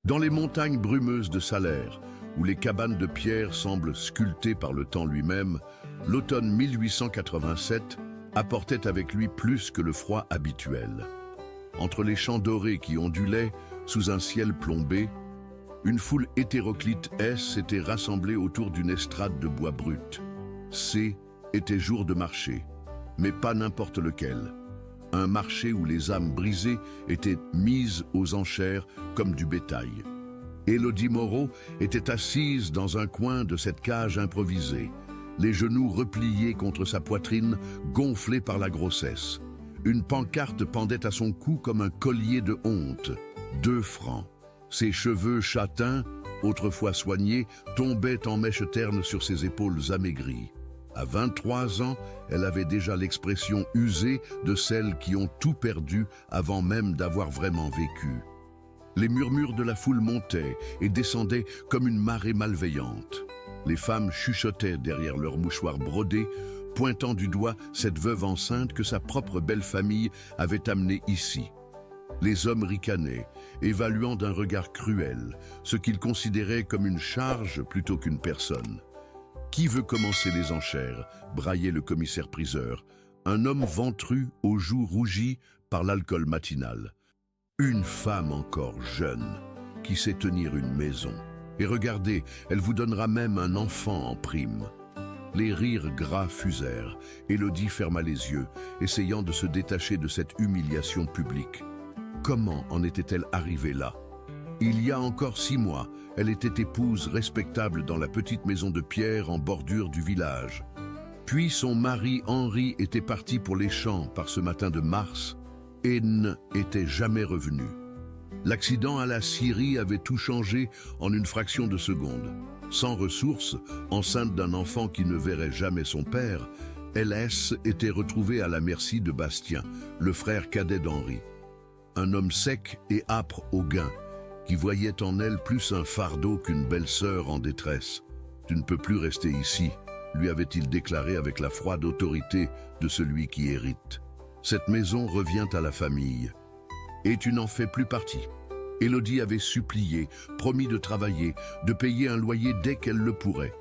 Dans les montagnes brumeuses de Salers, où les cabanes de pierre semblent sculptées par le temps lui-même, l'automne 1887 apportait avec lui plus que le froid habituel. Entre les champs dorés qui ondulaient sous un ciel plombé, une foule hétéroclite s'était rassemblée autour d'une estrade de bois brut. Était jour de marché, mais pas n'importe lequel. Un marché où les âmes brisées étaient mises aux enchères comme du bétail. Élodie Moreau était assise dans un coin de cette cage improvisée, les genoux repliés contre sa poitrine, gonflée par la grossesse. Une pancarte pendait à son cou comme un collier de honte. 2 francs. Ses cheveux châtains, autrefois soignés, tombaient en mèches ternes sur ses épaules amaigries. À 23 ans, elle avait déjà l'expression usée de celles qui ont tout perdu avant même d'avoir vraiment vécu. Les murmures de la foule montaient et descendaient comme une marée malveillante. Les femmes chuchotaient derrière leurs mouchoirs brodés, pointant du doigt cette veuve enceinte que sa propre belle famille avait amenée ici. Les hommes ricanaient, évaluant d'un regard cruel ce qu'ils considéraient comme une charge plutôt qu'une personne. « Qui veut commencer les enchères ?» braillait le commissaire-priseur, un homme ventru aux joues rougies par l'alcool matinal. Une femme encore jeune, qui sait tenir une maison. Et regardez, elle vous donnera même un enfant en prime. Les rires gras fusèrent. Élodie ferma les yeux, essayant de se détacher de cette humiliation publique. Comment en était-elle arrivée là? Il y a encore 6 mois, elle était épouse respectable dans la petite maison de pierre en bordure du village. Puis son mari Henri était parti pour les champs par ce matin de mars et n'était jamais revenu. L'accident à la scierie avait tout changé en une fraction de seconde. Sans ressources, enceinte d'un enfant qui ne verrait jamais son père, LS était retrouvée à la merci de Bastien, le frère cadet d'Henri. Un homme sec et âpre au gain, qui voyait en elle plus un fardeau qu'une belle-sœur en détresse. « Tu ne peux plus rester ici », lui avait-il déclaré avec la froide autorité de celui qui hérite. « Cette maison revient à la famille. Et tu n'en fais plus partie. » Élodie avait supplié, promis de travailler, de payer un loyer dès qu'elle le pourrait.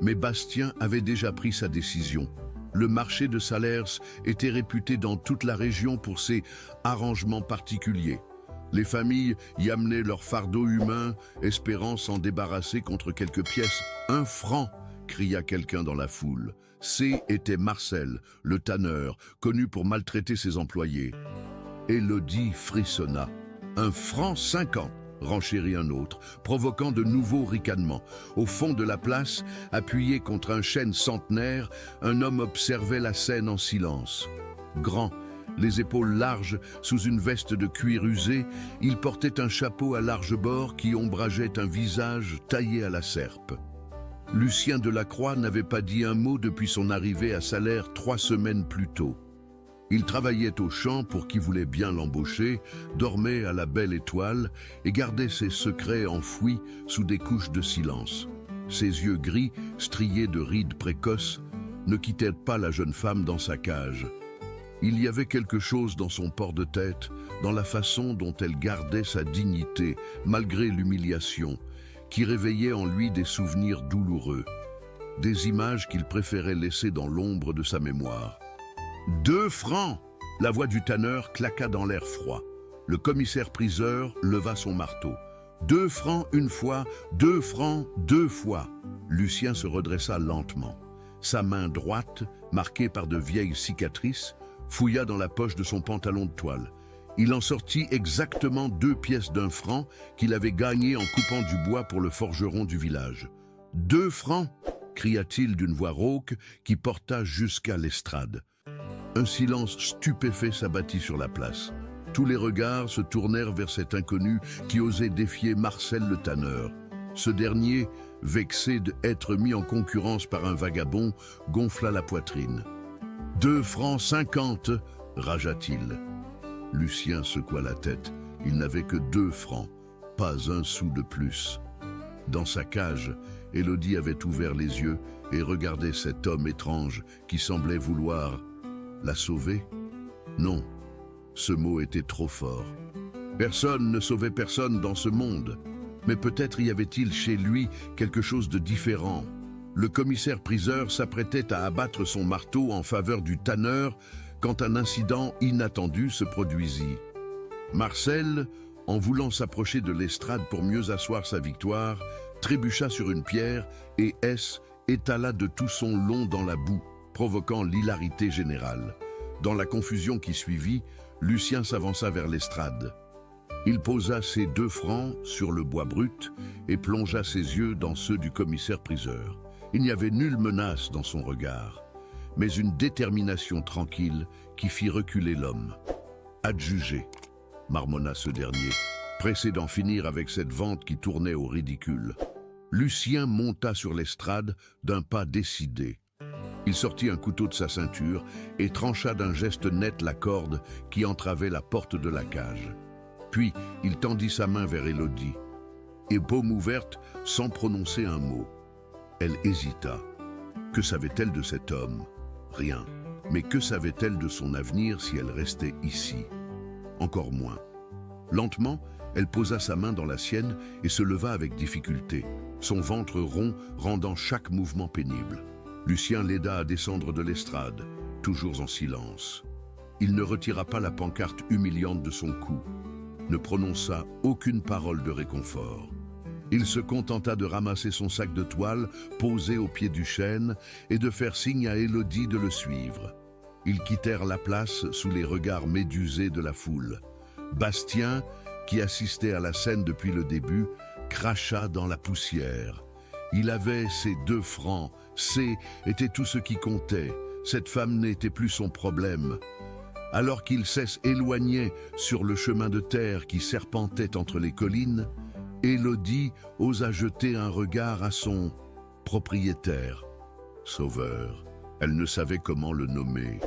Mais Bastien avait déjà pris sa décision. Le marché de Salers était réputé dans toute la région pour ses arrangements particuliers. Les familles y amenaient leurs fardeaux humains, espérant s'en débarrasser contre quelques pièces. « 1 franc !» cria quelqu'un dans la foule. Était Marcel, le tanneur, connu pour maltraiter ses employés. Élodie frissonna. « 1 franc 50 !» renchérit un autre, provoquant de nouveaux ricanements. Au fond de la place, appuyé contre un chêne centenaire, un homme observait la scène en silence. Grand, les épaules larges, sous une veste de cuir usé, il portait un chapeau à large bord qui ombrageait un visage taillé à la serpe. Lucien Delacroix n'avait pas dit un mot depuis son arrivée à Salers 3 semaines plus tôt. Il travaillait au champ pour qui voulait bien l'embaucher, dormait à la belle étoile et gardait ses secrets enfouis sous des couches de silence. Ses yeux gris, striés de rides précoces, ne quittaient pas la jeune femme dans sa cage. Il y avait quelque chose dans son port de tête, dans la façon dont elle gardait sa dignité, malgré l'humiliation, qui réveillait en lui des souvenirs douloureux, des images qu'il préférait laisser dans l'ombre de sa mémoire. 2 francs ! La voix du tanneur claqua dans l'air froid. Le commissaire-priseur leva son marteau. 2 francs une fois, 2 francs 2 fois. Lucien se redressa lentement. Sa main droite, marquée par de vieilles cicatrices, fouilla dans la poche de son pantalon de toile. Il en sortit exactement 2 pièces d'1 franc qu'il avait gagnées en coupant du bois pour le forgeron du village. 2 francs ! Cria-t-il d'une voix rauque qui porta jusqu'à l'estrade. Un silence stupéfait s'abattit sur la place. Tous les regards se tournèrent vers cet inconnu qui osait défier Marcel le tanneur. Ce dernier, vexé d'être mis en concurrence par un vagabond, gonfla la poitrine. 2 francs 50 ! Ragea-t-il. Lucien secoua la tête. Il n'avait que 2 francs, pas un sou de plus. Dans sa cage, Élodie avait ouvert les yeux et regardait cet homme étrange qui semblait vouloir la sauver? Non, ce mot était trop fort. Personne ne sauvait personne dans ce monde. Mais peut-être y avait-il chez lui quelque chose de différent. Le commissaire-priseur s'apprêtait à abattre son marteau en faveur du tanneur quand un incident inattendu se produisit. Marcel, en voulant s'approcher de l'estrade pour mieux asseoir sa victoire, trébucha sur une pierre et S étala de tout son long dans la boue, provoquant l'hilarité générale. Dans la confusion qui suivit, Lucien s'avança vers l'estrade. Il posa ses 2 francs sur le bois brut et plongea ses yeux dans ceux du commissaire-priseur. Il n'y avait nulle menace dans son regard, mais une détermination tranquille qui fit reculer l'homme. « Adjugé », marmonna ce dernier, pressé d'en finir avec cette vente qui tournait au ridicule. Lucien monta sur l'estrade d'un pas décidé. Il sortit un couteau de sa ceinture et trancha d'un geste net la corde qui entravait la porte de la cage. Puis, il tendit sa main vers Élodie, et paume ouverte, sans prononcer un mot. Elle hésita. Que savait-elle de cet homme? Rien. Mais que savait-elle de son avenir si elle restait ici? Encore moins. Lentement, elle posa sa main dans la sienne et se leva avec difficulté, son ventre rond rendant chaque mouvement pénible. Lucien l'aida à descendre de l'estrade, toujours en silence. Il ne retira pas la pancarte humiliante de son cou, ne prononça aucune parole de réconfort. Il se contenta de ramasser son sac de toile posé au pied du chêne et de faire signe à Élodie de le suivre. Ils quittèrent la place sous les regards médusés de la foule. Bastien, qui assistait à la scène depuis le début, cracha dans la poussière. Il avait ses 2 francs, était tout ce qui comptait. Cette femme n'était plus son problème. Alors qu'il s'éloignait sur le chemin de terre qui serpentait entre les collines, Élodie osa jeter un regard à son propriétaire. Sauveur, elle ne savait comment le nommer.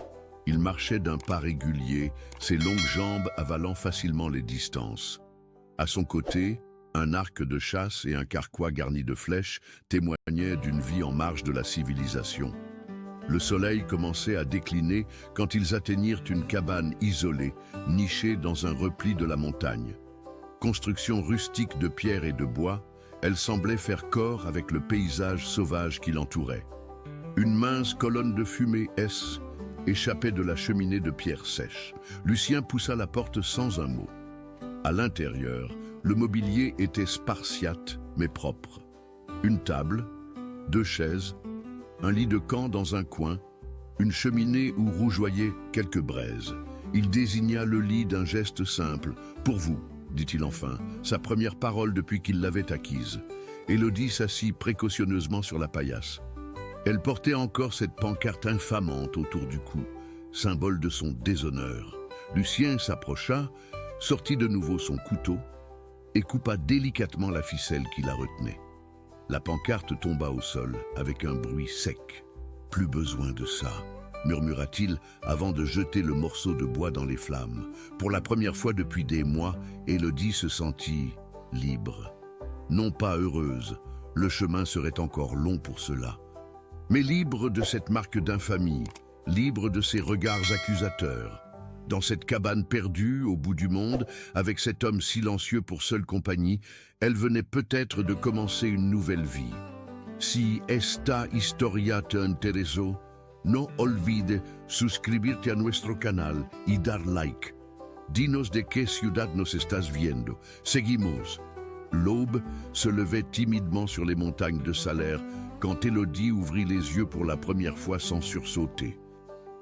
Il marchait d'un pas régulier, ses longues jambes avalant facilement les distances. À son côté, un arc de chasse et un carquois garni de flèches témoignaient d'une vie en marge de la civilisation. Le soleil commençait à décliner quand ils atteignirent une cabane isolée, nichée dans un repli de la montagne. Construction rustique de pierre et de bois, elle semblait faire corps avec le paysage sauvage qui l'entourait. Une mince colonne de fumée échappait de la cheminée de pierre sèche. Lucien poussa la porte sans un mot. À l'intérieur, le mobilier était spartiate mais propre. Une table, 2 chaises, un lit de camp dans un coin, une cheminée où rougeoyaient quelques braises. Il désigna le lit d'un geste simple. « Pour vous », dit-il enfin, sa première parole depuis qu'il l'avait acquise. Élodie s'assit précautionneusement sur la paillasse. Elle portait encore cette pancarte infamante autour du cou, symbole de son déshonneur. Lucien s'approcha, sortit de nouveau son couteau et coupa délicatement la ficelle qui la retenait. La pancarte tomba au sol avec un bruit sec. « Plus besoin de ça », murmura-t-il avant de jeter le morceau de bois dans les flammes. Pour la première fois depuis des mois, Élodie se sentit libre. Non pas heureuse, le chemin serait encore long pour cela. Mais libre de cette marque d'infamie, libre de ces regards accusateurs. Dans cette cabane perdue au bout du monde, avec cet homme silencieux pour seule compagnie, elle venait peut-être de commencer une nouvelle vie. Si esta historia te interesó, no olvide suscribirte a nuestro canal y dar like. Dinos de qué ciudad nos estás viendo. Seguimos. L'aube se levait timidement sur les montagnes de Salers quand Élodie ouvrit les yeux pour la première fois sans sursauter.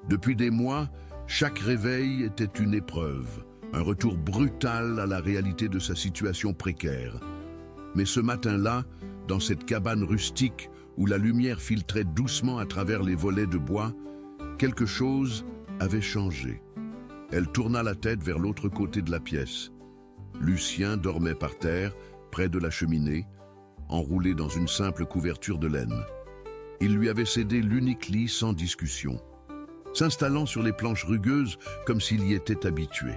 Depuis des mois, chaque réveil était une épreuve, un retour brutal à la réalité de sa situation précaire. Mais ce matin-là, dans cette cabane rustique où la lumière filtrait doucement à travers les volets de bois, quelque chose avait changé. Elle tourna la tête vers l'autre côté de la pièce. Lucien dormait par terre, près de la cheminée, enroulé dans une simple couverture de laine. Il lui avait cédé l'unique lit sans discussion, s'installant sur les planches rugueuses comme s'il y était habitué.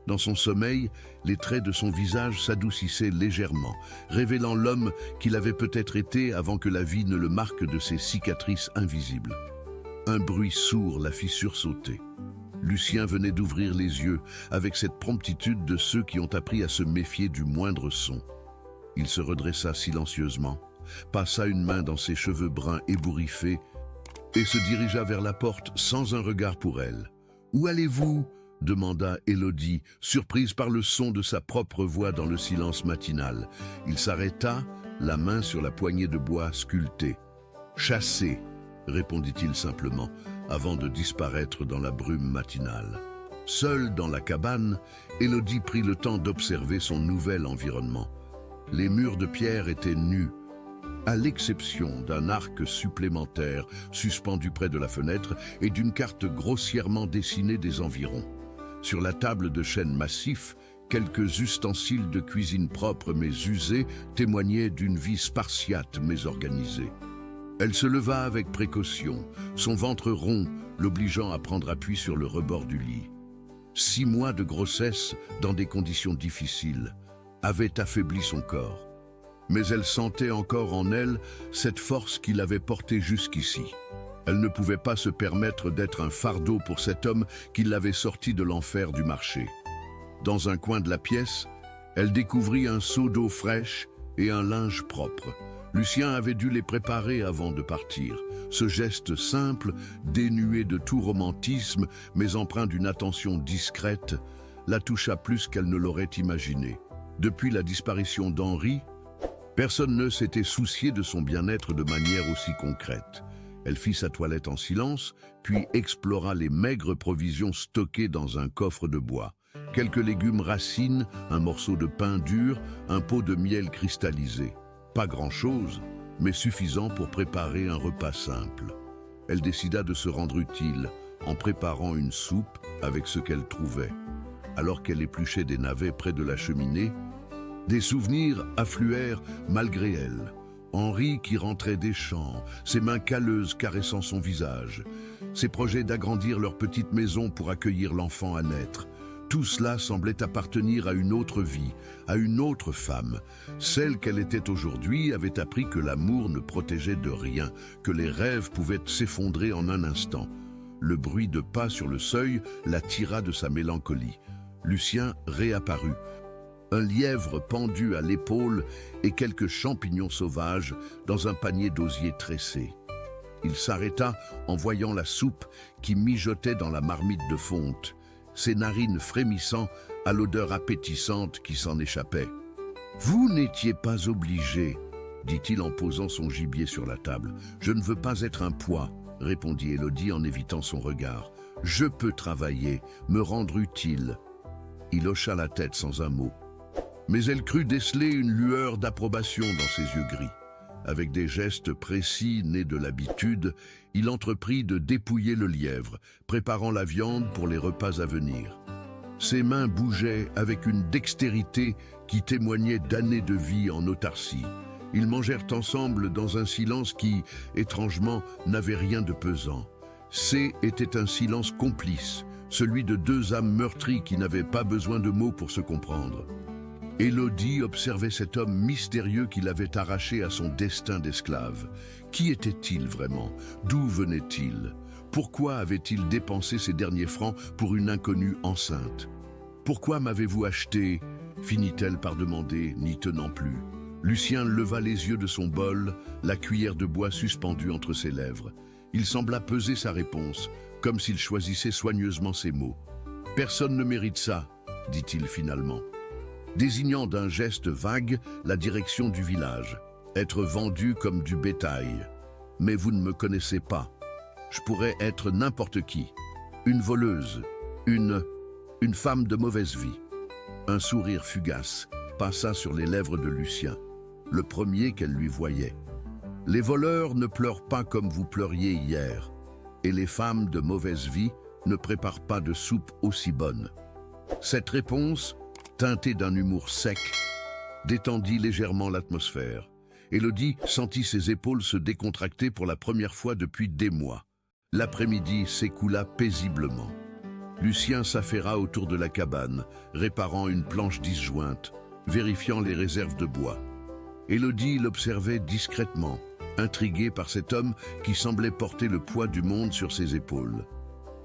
Dans son sommeil, les traits de son visage s'adoucissaient légèrement, révélant l'homme qu'il avait peut-être été avant que la vie ne le marque de ses cicatrices invisibles. Un bruit sourd la fit sursauter. Lucien venait d'ouvrir les yeux avec cette promptitude de ceux qui ont appris à se méfier du moindre son. Il se redressa silencieusement, passa une main dans ses cheveux bruns ébouriffés et se dirigea vers la porte sans un regard pour elle. « Où allez-vous » demanda Élodie, surprise par le son de sa propre voix dans le silence matinal. Il s'arrêta, la main sur la poignée de bois sculptée. « Chasser » répondit-il simplement, avant de disparaître dans la brume matinale. Seule dans la cabane, Élodie prit le temps d'observer son nouvel environnement. Les murs de pierre étaient nus, à l'exception d'un arc supplémentaire suspendu près de la fenêtre et d'une carte grossièrement dessinée des environs. Sur la table de chêne massif, quelques ustensiles de cuisine propres mais usés témoignaient d'une vie spartiate mais organisée. Elle se leva avec précaution, son ventre rond l'obligeant à prendre appui sur le rebord du lit. 6 mois de grossesse dans des conditions difficiles avaient affaibli son corps. Mais elle sentait encore en elle cette force qui l'avait portée jusqu'ici. Elle ne pouvait pas se permettre d'être un fardeau pour cet homme qui l'avait sorti de l'enfer du marché. Dans un coin de la pièce, elle découvrit un seau d'eau fraîche et un linge propre. Lucien avait dû les préparer avant de partir. Ce geste simple, dénué de tout romantisme, mais empreint d'une attention discrète, la toucha plus qu'elle ne l'aurait imaginé. Depuis la disparition d'Henri, personne ne s'était soucié de son bien-être de manière aussi concrète. Elle fit sa toilette en silence, puis explora les maigres provisions stockées dans un coffre de bois. Quelques légumes racines, un morceau de pain dur, un pot de miel cristallisé. Pas grand-chose, mais suffisant pour préparer un repas simple. Elle décida de se rendre utile en préparant une soupe avec ce qu'elle trouvait. Alors qu'elle épluchait des navets près de la cheminée, des souvenirs affluèrent malgré elle. Henri qui rentrait des champs, ses mains calleuses caressant son visage, ses projets d'agrandir leur petite maison pour accueillir l'enfant à naître. Tout cela semblait appartenir à une autre vie, à une autre femme. Celle qu'elle était aujourd'hui avait appris que l'amour ne protégeait de rien, que les rêves pouvaient s'effondrer en un instant. Le bruit de pas sur le seuil la tira de sa mélancolie. Lucien réapparut. Un lièvre pendu à l'épaule et quelques champignons sauvages dans un panier d'osier tressé. Il s'arrêta en voyant la soupe qui mijotait dans la marmite de fonte, ses narines frémissant à l'odeur appétissante qui s'en échappait. « Vous n'étiez pas obligé, » dit-il en posant son gibier sur la table. « Je ne veux pas être un poids, » répondit Élodie en évitant son regard. « Je peux travailler, me rendre utile. » Il hocha la tête sans un mot. Mais elle crut déceler une lueur d'approbation dans ses yeux gris. Avec des gestes précis nés de l'habitude, il entreprit de dépouiller le lièvre, préparant la viande pour les repas à venir. Ses mains bougeaient avec une dextérité qui témoignait d'années de vie en autarcie. Ils mangèrent ensemble dans un silence qui, étrangement, n'avait rien de pesant. Était un silence complice, celui de 2 âmes meurtries qui n'avaient pas besoin de mots pour se comprendre. Élodie observait cet homme mystérieux qui l'avait arraché à son destin d'esclave. Qui était-il vraiment? D'où venait-il? Pourquoi avait-il dépensé ses derniers francs pour une inconnue enceinte? Pourquoi m'avez-vous acheté? Finit-elle par demander, n'y tenant plus. Lucien leva les yeux de son bol, la cuillère de bois suspendue entre ses lèvres. Il sembla peser sa réponse, comme s'il choisissait soigneusement ses mots. « Personne ne mérite ça, » dit-il finalement, désignant d'un geste vague la direction du village. Être vendu comme du bétail. Mais vous ne me connaissez pas. Je pourrais être n'importe qui. Une voleuse, une femme de mauvaise vie. Un sourire fugace passa sur les lèvres de Lucien, le premier qu'elle lui voyait. Les voleurs ne pleurent pas comme vous pleuriez hier, et les femmes de mauvaise vie ne préparent pas de soupe aussi bonne. Cette réponse, teintée d'un humour sec, détendit légèrement l'atmosphère. Élodie sentit ses épaules se décontracter pour la première fois depuis des mois. L'après-midi s'écoula paisiblement. Lucien s'affaira autour de la cabane, réparant une planche disjointe, vérifiant les réserves de bois. Élodie l'observait discrètement, intriguée par cet homme qui semblait porter le poids du monde sur ses épaules.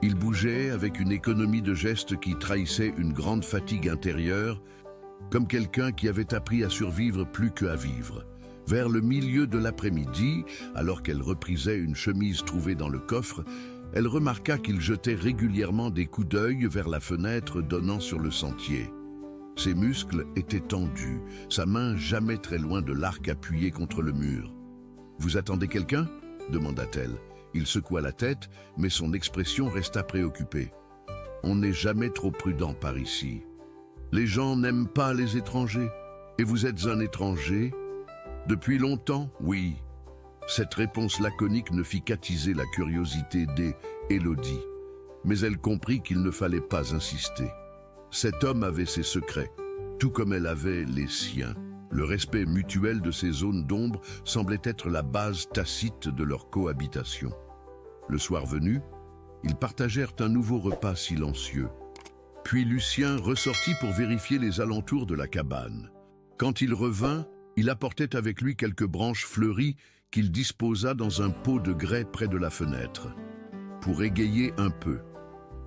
Il bougeait avec une économie de gestes qui trahissait une grande fatigue intérieure comme quelqu'un qui avait appris à survivre plus qu'à vivre. Vers le milieu de l'après-midi, alors qu'elle reprisait une chemise trouvée dans le coffre, elle remarqua qu'il jetait régulièrement des coups d'œil vers la fenêtre donnant sur le sentier. Ses muscles étaient tendus, sa main jamais très loin de l'arc appuyé contre le mur. « Vous attendez quelqu'un » demanda-t-elle. Il secoua la tête, mais son expression resta préoccupée. « On n'est jamais trop prudent par ici. Les gens n'aiment pas les étrangers. Et vous êtes un étranger ?»« Depuis longtemps, oui. » Cette réponse laconique ne fit qu'attiser la curiosité d'Élodie. Mais elle comprit qu'il ne fallait pas insister. Cet homme avait ses secrets, tout comme elle avait les siens. Le respect mutuel de ces zones d'ombre semblait être la base tacite de leur cohabitation. Le soir venu, ils partagèrent un nouveau repas silencieux. Puis Lucien ressortit pour vérifier les alentours de la cabane. Quand il revint, il apportait avec lui quelques branches fleuries qu'il disposa dans un pot de grès près de la fenêtre. « Pour égayer un peu »,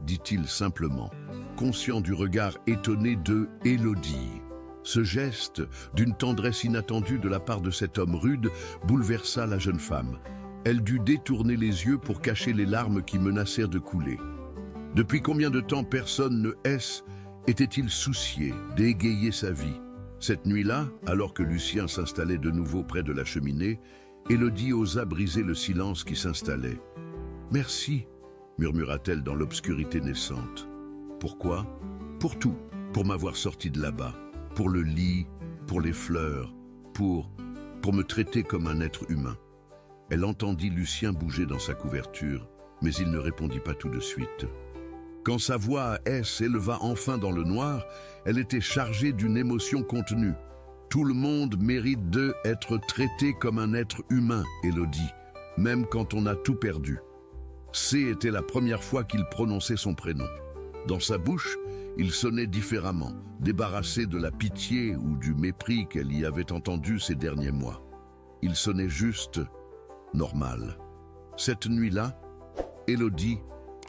dit-il simplement, conscient du regard étonné d'Élodie. Ce geste, d'une tendresse inattendue de la part de cet homme rude, bouleversa la jeune femme. Elle dut détourner les yeux pour cacher les larmes qui menacèrent de couler. Depuis combien de temps personne ne était-il soucié d'égayer sa vie? Cette nuit-là, alors que Lucien s'installait de nouveau près de la cheminée, Élodie osa briser le silence qui s'installait. « Merci », murmura-t-elle dans l'obscurité naissante. « Pourquoi ? Pour tout, pour m'avoir sorti de là-bas, pour le lit, pour les fleurs, pour me traiter comme un être humain. » Elle entendit Lucien bouger dans sa couverture, mais il ne répondit pas tout de suite. Quand sa voix s'éleva enfin dans le noir, elle était chargée d'une émotion contenue. « Tout le monde mérite d'être traité comme un être humain, Élodie, même quand on a tout perdu. » C était la première fois qu'il prononçait son prénom. Dans sa bouche, il sonnait différemment, débarrassé de la pitié ou du mépris qu'elle y avait entendu ces derniers mois. Il sonnait juste normal. Cette nuit-là, Élodie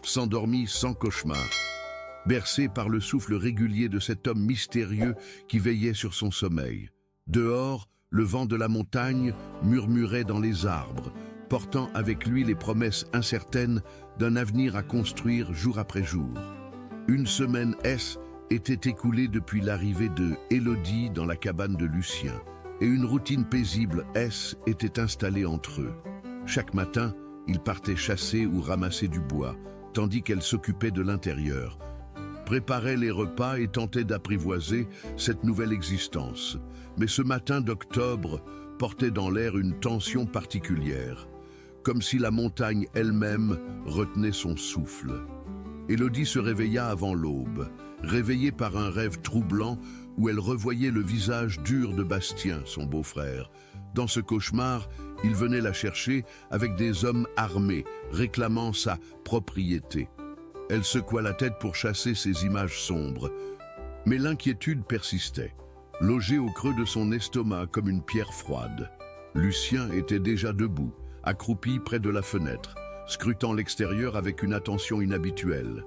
s'endormit sans cauchemar, bercée par le souffle régulier de cet homme mystérieux qui veillait sur son sommeil. Dehors, le vent de la montagne murmurait dans les arbres, portant avec lui les promesses incertaines d'un avenir à construire jour après jour. Une semaine était écoulée depuis l'arrivée d'Élodie dans la cabane de Lucien, et une routine paisible était installée entre eux. Chaque matin, ils partaient chasser ou ramasser du bois, tandis qu'elle s'occupait de l'intérieur, préparait les repas et tentait d'apprivoiser cette nouvelle existence. Mais ce matin d'octobre portait dans l'air une tension particulière, comme si la montagne elle-même retenait son souffle. Élodie se réveilla avant l'aube, réveillée par un rêve troublant où elle revoyait le visage dur de Bastien, son beau-frère. Dans ce cauchemar, il venait la chercher avec des hommes armés, réclamant sa propriété. Elle secoua la tête pour chasser ces images sombres. Mais l'inquiétude persistait, logée au creux de son estomac comme une pierre froide. Lucien était déjà debout, accroupi près de la fenêtre, scrutant l'extérieur avec une attention inhabituelle.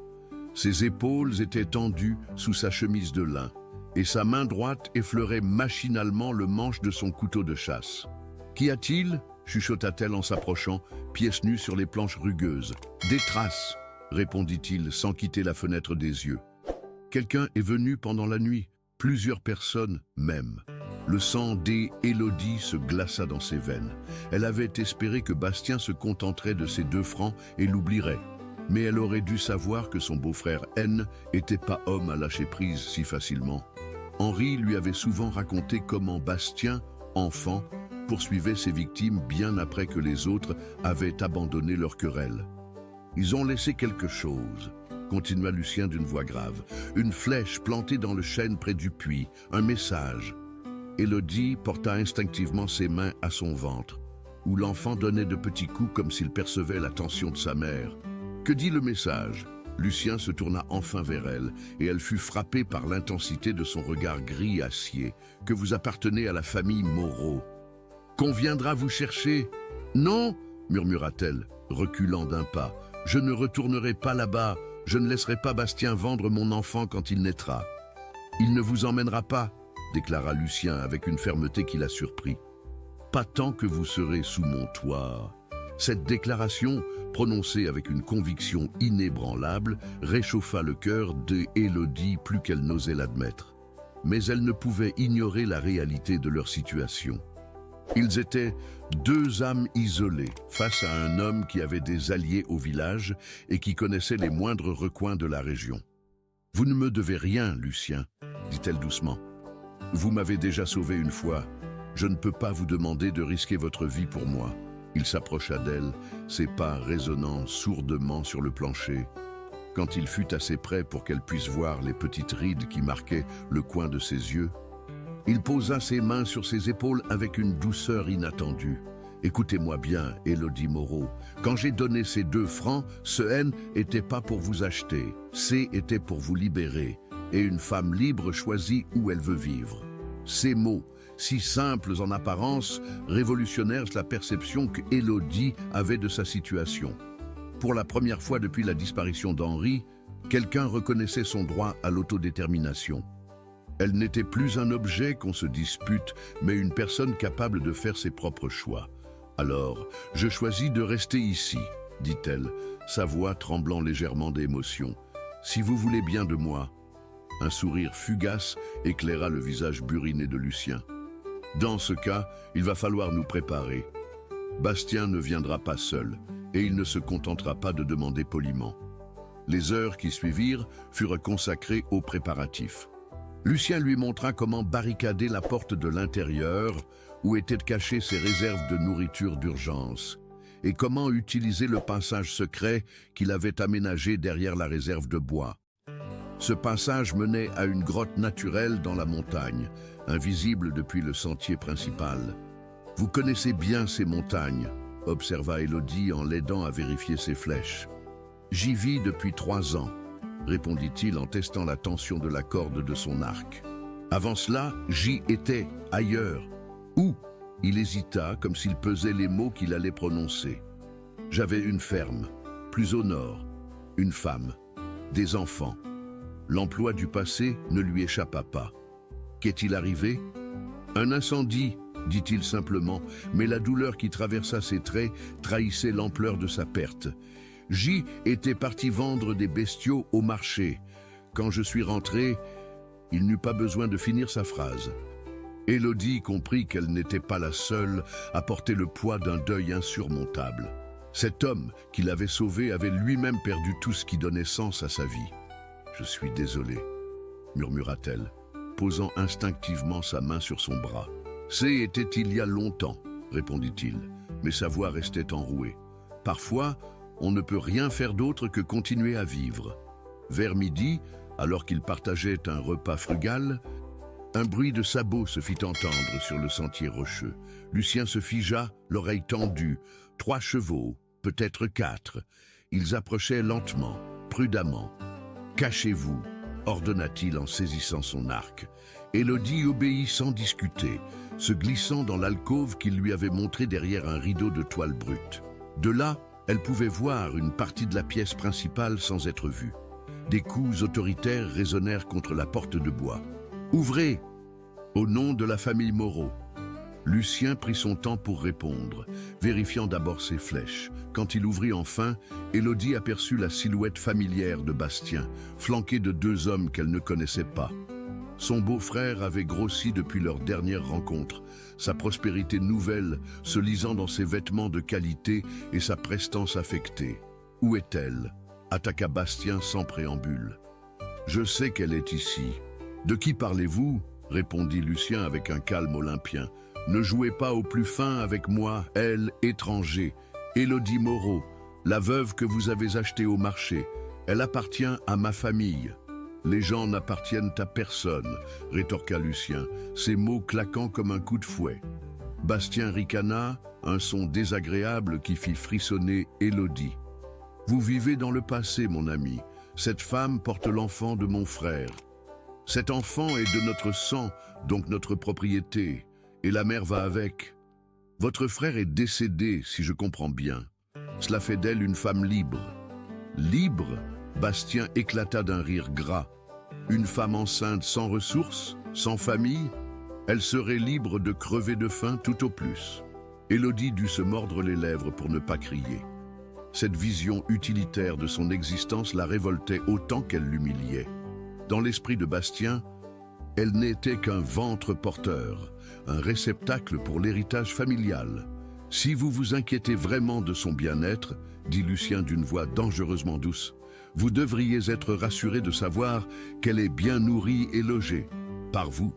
Ses épaules étaient tendues sous sa chemise de lin, et sa main droite effleurait machinalement le manche de son couteau de chasse. « Qu'y a-t-il » chuchota-t-elle en s'approchant, pieds nus sur les planches rugueuses. « Des traces » répondit-il sans quitter la fenêtre des yeux. « Quelqu'un est venu pendant la nuit, plusieurs personnes même. » Le sang d'Élodie se glaça dans ses veines. Elle avait espéré que Bastien se contenterait de ses 2 francs et l'oublierait. Mais elle aurait dû savoir que son beau-frère N n'était pas homme à lâcher prise si facilement. Henri lui avait souvent raconté comment Bastien, enfant, poursuivait ses victimes bien après que les autres avaient abandonné leur querelle. « Ils ont laissé quelque chose », continua Lucien d'une voix grave. « Une flèche plantée dans le chêne près du puits, un message. » Élodie porta instinctivement ses mains à son ventre, où l'enfant donnait de petits coups comme s'il percevait l'attention de sa mère. « Que dit le message ?» Lucien se tourna enfin vers elle, et elle fut frappée par l'intensité de son regard gris acier. « Que vous appartenez à la famille Moreau. »« Qu'on viendra vous chercher ?»« Non !» murmura-t-elle, reculant d'un pas. « Je ne retournerai pas là-bas. Je ne laisserai pas Bastien vendre mon enfant quand il naîtra. »« Il ne vous emmènera pas ?» déclara Lucien avec une fermeté qui la surprit. Pas tant que vous serez sous mon toit. Cette déclaration, prononcée avec une conviction inébranlable, réchauffa le cœur d'Élodie plus qu'elle n'osait l'admettre. Mais elle ne pouvait ignorer la réalité de leur situation. Ils étaient deux âmes isolées face à un homme qui avait des alliés au village et qui connaissait les moindres recoins de la région. « Vous ne me devez rien, Lucien, » dit-elle doucement. « Vous m'avez déjà sauvé une fois. Je ne peux pas vous demander de risquer votre vie pour moi. » Il s'approcha d'elle, ses pas résonnant sourdement sur le plancher. Quand il fut assez près pour qu'elle puisse voir les petites rides qui marquaient le coin de ses yeux, il posa ses mains sur ses épaules avec une douceur inattendue. « Écoutez-moi bien, Élodie Moreau. Quand j'ai donné ces 2 francs, ce N n'était pas pour vous acheter. C était pour vous libérer. Et une femme libre choisit où elle veut vivre. » Ces mots, si simples en apparence, révolutionnèrent la perception que Élodie avait de sa situation. Pour la première fois depuis la disparition d'Henri, quelqu'un reconnaissait son droit à l'autodétermination. Elle n'était plus un objet qu'on se dispute, mais une personne capable de faire ses propres choix. « Alors, je choisis de rester ici, » dit-elle, sa voix tremblant légèrement d'émotion. « Si vous voulez bien de moi. » Un sourire fugace éclaira le visage buriné de Lucien. « Dans ce cas, il va falloir nous préparer. Bastien ne viendra pas seul, et il ne se contentera pas de demander poliment. » Les heures qui suivirent furent consacrées aux préparatifs. Lucien lui montra comment barricader la porte de l'intérieur, où étaient cachées ses réserves de nourriture d'urgence, et comment utiliser le passage secret qu'il avait aménagé derrière la réserve de bois. Ce passage menait à une grotte naturelle dans la montagne, invisible depuis le sentier principal. « Vous connaissez bien ces montagnes », observa Élodie en l'aidant à vérifier ses flèches. « J'y vis depuis 3 ans. » répondit-il en testant la tension de la corde de son arc. Avant cela, j'y étais, ailleurs. Où? Il hésita, comme s'il pesait les mots qu'il allait prononcer. J'avais une ferme, plus au nord, une femme, des enfants. L'emploi du passé ne lui échappa pas. Qu'est-il arrivé? Un incendie, dit-il simplement, mais la douleur qui traversa ses traits trahissait l'ampleur de sa perte. J était parti vendre des bestiaux au marché. Quand je suis rentré, il n'eut pas besoin de finir sa phrase. Élodie comprit qu'elle n'était pas la seule à porter le poids d'un deuil insurmontable. Cet homme qui l'avait sauvée avait lui-même perdu tout ce qui donnait sens à sa vie. « Je suis désolé, » murmura-t-elle, posant instinctivement sa main sur son bras. « C'était il y a longtemps, » répondit-il, mais sa voix restait enrouée. « Parfois, on ne peut rien faire d'autre que continuer à vivre. » Vers midi, alors qu'ils partageaient un repas frugal, un bruit de sabots se fit entendre sur le sentier rocheux. Lucien se figea, l'oreille tendue. 3 chevaux, peut-être 4. Ils approchaient lentement, prudemment. « Cachez-vous » ordonna-t-il en saisissant son arc. Élodie obéit sans discuter, se glissant dans l'alcôve qu'il lui avait montrée derrière un rideau de toile brute. De là, elle pouvait voir une partie de la pièce principale sans être vue. Des coups autoritaires résonnèrent contre la porte de bois. « Ouvrez !» Au nom de la famille Moreau. Lucien prit son temps pour répondre, vérifiant d'abord ses flèches. Quand il ouvrit enfin, Élodie aperçut la silhouette familière de Bastien, flanqué de 2 hommes qu'elle ne connaissait pas. Son beau-frère avait grossi depuis leur dernière rencontre, sa prospérité nouvelle se lisant dans ses vêtements de qualité et sa prestance affectée. « Où est-elle » attaqua Bastien sans préambule. « Je sais qu'elle est ici. »« De qui parlez-vous » répondit Lucien avec un calme olympien. « Ne jouez pas au plus fin avec moi, elle, étranger. Élodie Moreau, la veuve que vous avez achetée au marché. Elle appartient à ma famille. » « Les gens n'appartiennent à personne, » rétorqua Lucien, ses mots claquant comme un coup de fouet. Bastien ricana, un son désagréable qui fit frissonner Élodie. « Vous vivez dans le passé, mon ami. Cette femme porte l'enfant de mon frère. Cet enfant est de notre sang, donc notre propriété, et la mère va avec. Votre frère est décédé, si je comprends bien. Cela fait d'elle une femme libre. » « Libre ?» Bastien éclata d'un rire gras. « Une femme enceinte sans ressources, sans famille ? Elle serait libre de crever de faim tout au plus. Élodie dut se mordre les lèvres pour ne pas crier. Cette vision utilitaire de son existence la révoltait autant qu'elle l'humiliait. Dans l'esprit de Bastien, elle n'était qu'un ventre porteur, un réceptacle pour l'héritage familial. « Si vous vous inquiétez vraiment de son bien-être, dit Lucien d'une voix dangereusement douce, vous devriez être rassuré de savoir qu'elle est bien nourrie et logée. Par vous. »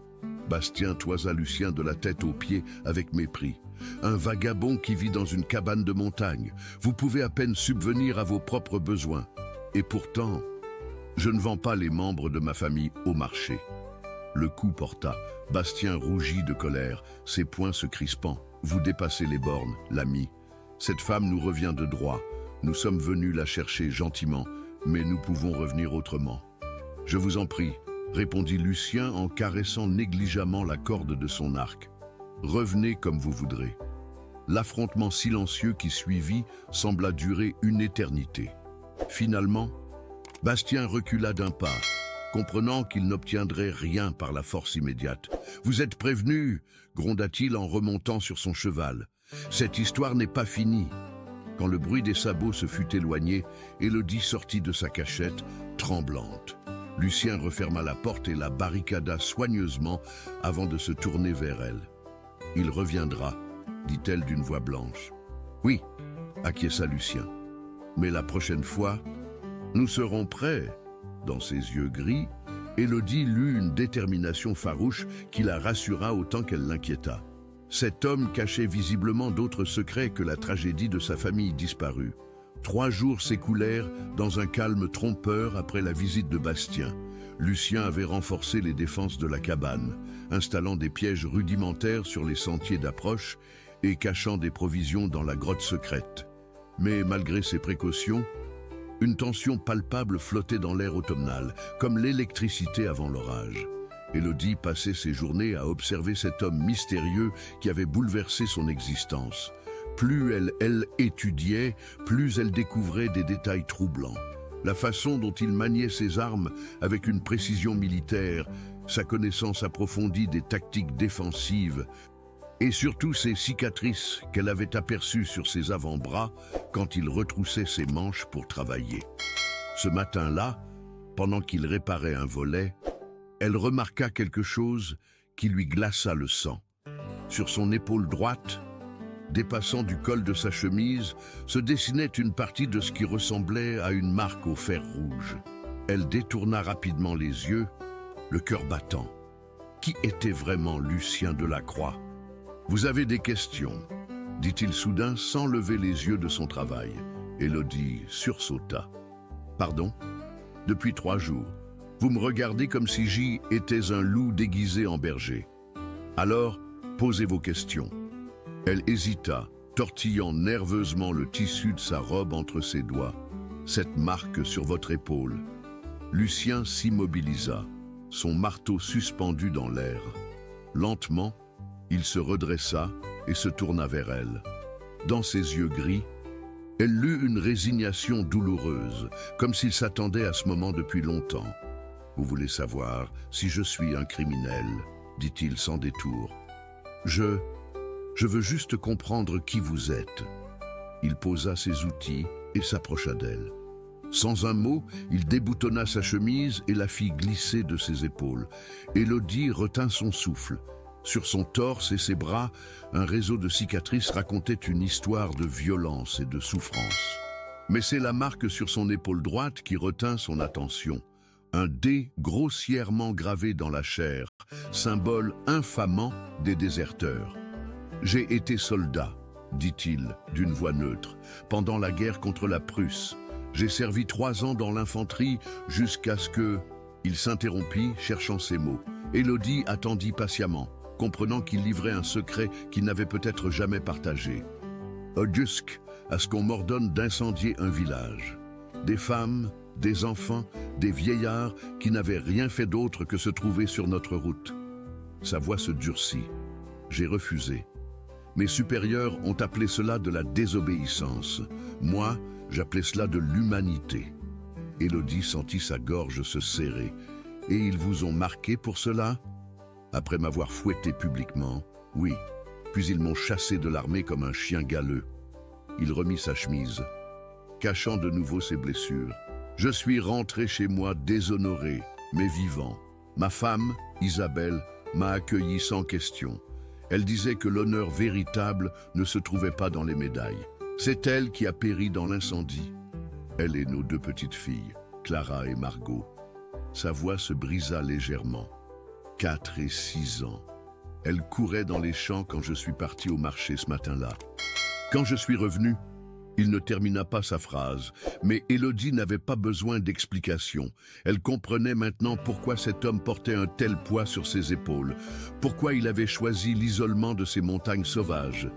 Bastien toisa Lucien de la tête aux pieds avec mépris. Un vagabond qui vit dans une cabane de montagne. Vous pouvez à peine subvenir à vos propres besoins. Et pourtant, je ne vends pas les membres de ma famille au marché. Le coup porta. Bastien rougit de colère, ses poings se crispant. Vous dépassez les bornes, l'ami. Cette femme nous revient de droit. Nous sommes venus la chercher gentiment, mais nous pouvons revenir autrement. Je vous en prie, répondit Lucien en caressant négligemment la corde de son arc. Revenez comme vous voudrez. L'affrontement silencieux qui suivit sembla durer une éternité. Finalement, Bastien recula d'un pas, comprenant qu'il n'obtiendrait rien par la force immédiate. « Vous êtes prévenu » gronda-t-il en remontant sur son cheval. « Cette histoire n'est pas finie. » Quand le bruit des sabots se fut éloigné, Élodie sortit de sa cachette, tremblante. Lucien referma la porte et la barricada soigneusement avant de se tourner vers elle. « Il reviendra » dit-elle d'une voix blanche. « Oui » acquiesça Lucien. « Mais la prochaine fois, nous serons prêts. » Dans ses yeux gris, Élodie lut une détermination farouche qui la rassura autant qu'elle l'inquiéta. Cet homme cachait visiblement d'autres secrets que la tragédie de sa famille disparue. 3 jours s'écoulèrent dans un calme trompeur après la visite de Bastien. Lucien avait renforcé les défenses de la cabane, installant des pièges rudimentaires sur les sentiers d'approche et cachant des provisions dans la grotte secrète. Mais malgré ces précautions, une tension palpable flottait dans l'air automnal, comme l'électricité avant l'orage. Élodie passait ses journées à observer cet homme mystérieux qui avait bouleversé son existence. Plus elle étudiait, plus elle découvrait des détails troublants. La façon dont il maniait ses armes avec une précision militaire, sa connaissance approfondie des tactiques défensives, et surtout ses cicatrices qu'elle avait aperçues sur ses avant-bras quand il retroussait ses manches pour travailler. Ce matin-là, pendant qu'il réparait un volet, elle remarqua quelque chose qui lui glaça le sang. Sur son épaule droite, dépassant du col de sa chemise, se dessinait une partie de ce qui ressemblait à une marque au fer rouge. Elle détourna rapidement les yeux, le cœur battant. Qui était vraiment Lucien Delacroix ? « Vous avez des questions ?» dit-il soudain sans lever les yeux de son travail. Élodie sursauta. « Pardon ? Depuis 3 jours. Vous me regardez comme si j'y étais un loup déguisé en berger. Alors, posez vos questions. » Elle hésita, tortillant nerveusement le tissu de sa robe entre ses doigts. « Cette marque sur votre épaule. » Lucien s'immobilisa, son marteau suspendu dans l'air. Lentement, il se redressa et se tourna vers elle. Dans ses yeux gris, elle lut une résignation douloureuse, comme s'il s'attendait à ce moment depuis longtemps. « Vous voulez savoir si je suis un criminel ?» dit-il sans détour. « Je veux juste comprendre qui vous êtes. » Il posa ses outils et s'approcha d'elle. Sans un mot, il déboutonna sa chemise et la fit glisser de ses épaules. Élodie retint son souffle. Sur son torse et ses bras, un réseau de cicatrices racontait une histoire de violence et de souffrance. Mais c'est la marque sur son épaule droite qui retint son attention. Un D grossièrement gravé dans la chair, symbole infamant des déserteurs. « J'ai été soldat, » dit-il d'une voix neutre, « pendant la guerre contre la Prusse. J'ai servi 3 ans dans l'infanterie jusqu'à ce que... » Il s'interrompit, cherchant ses mots. Élodie attendit patiemment, comprenant qu'il livrait un secret qu'il n'avait peut-être jamais partagé. Jusqu'à ce qu'on m'ordonne d'incendier un village. Des femmes, des enfants, des vieillards qui n'avaient rien fait d'autre que se trouver sur notre route. Sa voix se durcit. J'ai refusé. Mes supérieurs ont appelé cela de la désobéissance. Moi, j'appelais cela de l'humanité. Élodie sentit sa gorge se serrer. Et ils vous ont marqué pour cela ? après m'avoir fouetté publiquement, oui. Puis ils m'ont chassé de l'armée comme un chien galeux. Il remit sa chemise, cachant de nouveau ses blessures. Je suis rentré chez moi déshonoré, mais vivant. Ma femme, Isabelle, m'a accueilli sans question. Elle disait que l'honneur véritable ne se trouvait pas dans les médailles. C'est elle qui a péri dans l'incendie. Elle et nos 2 petites filles, Clara et Margot. Sa voix se brisa légèrement. 4 et 6 ans. Elle courait dans les champs quand je suis parti au marché ce matin-là. Quand je suis revenu, il ne termina pas sa phrase, mais Élodie n'avait pas besoin d'explication. Elle comprenait maintenant pourquoi cet homme portait un tel poids sur ses épaules, pourquoi il avait choisi l'isolement de ces montagnes sauvages.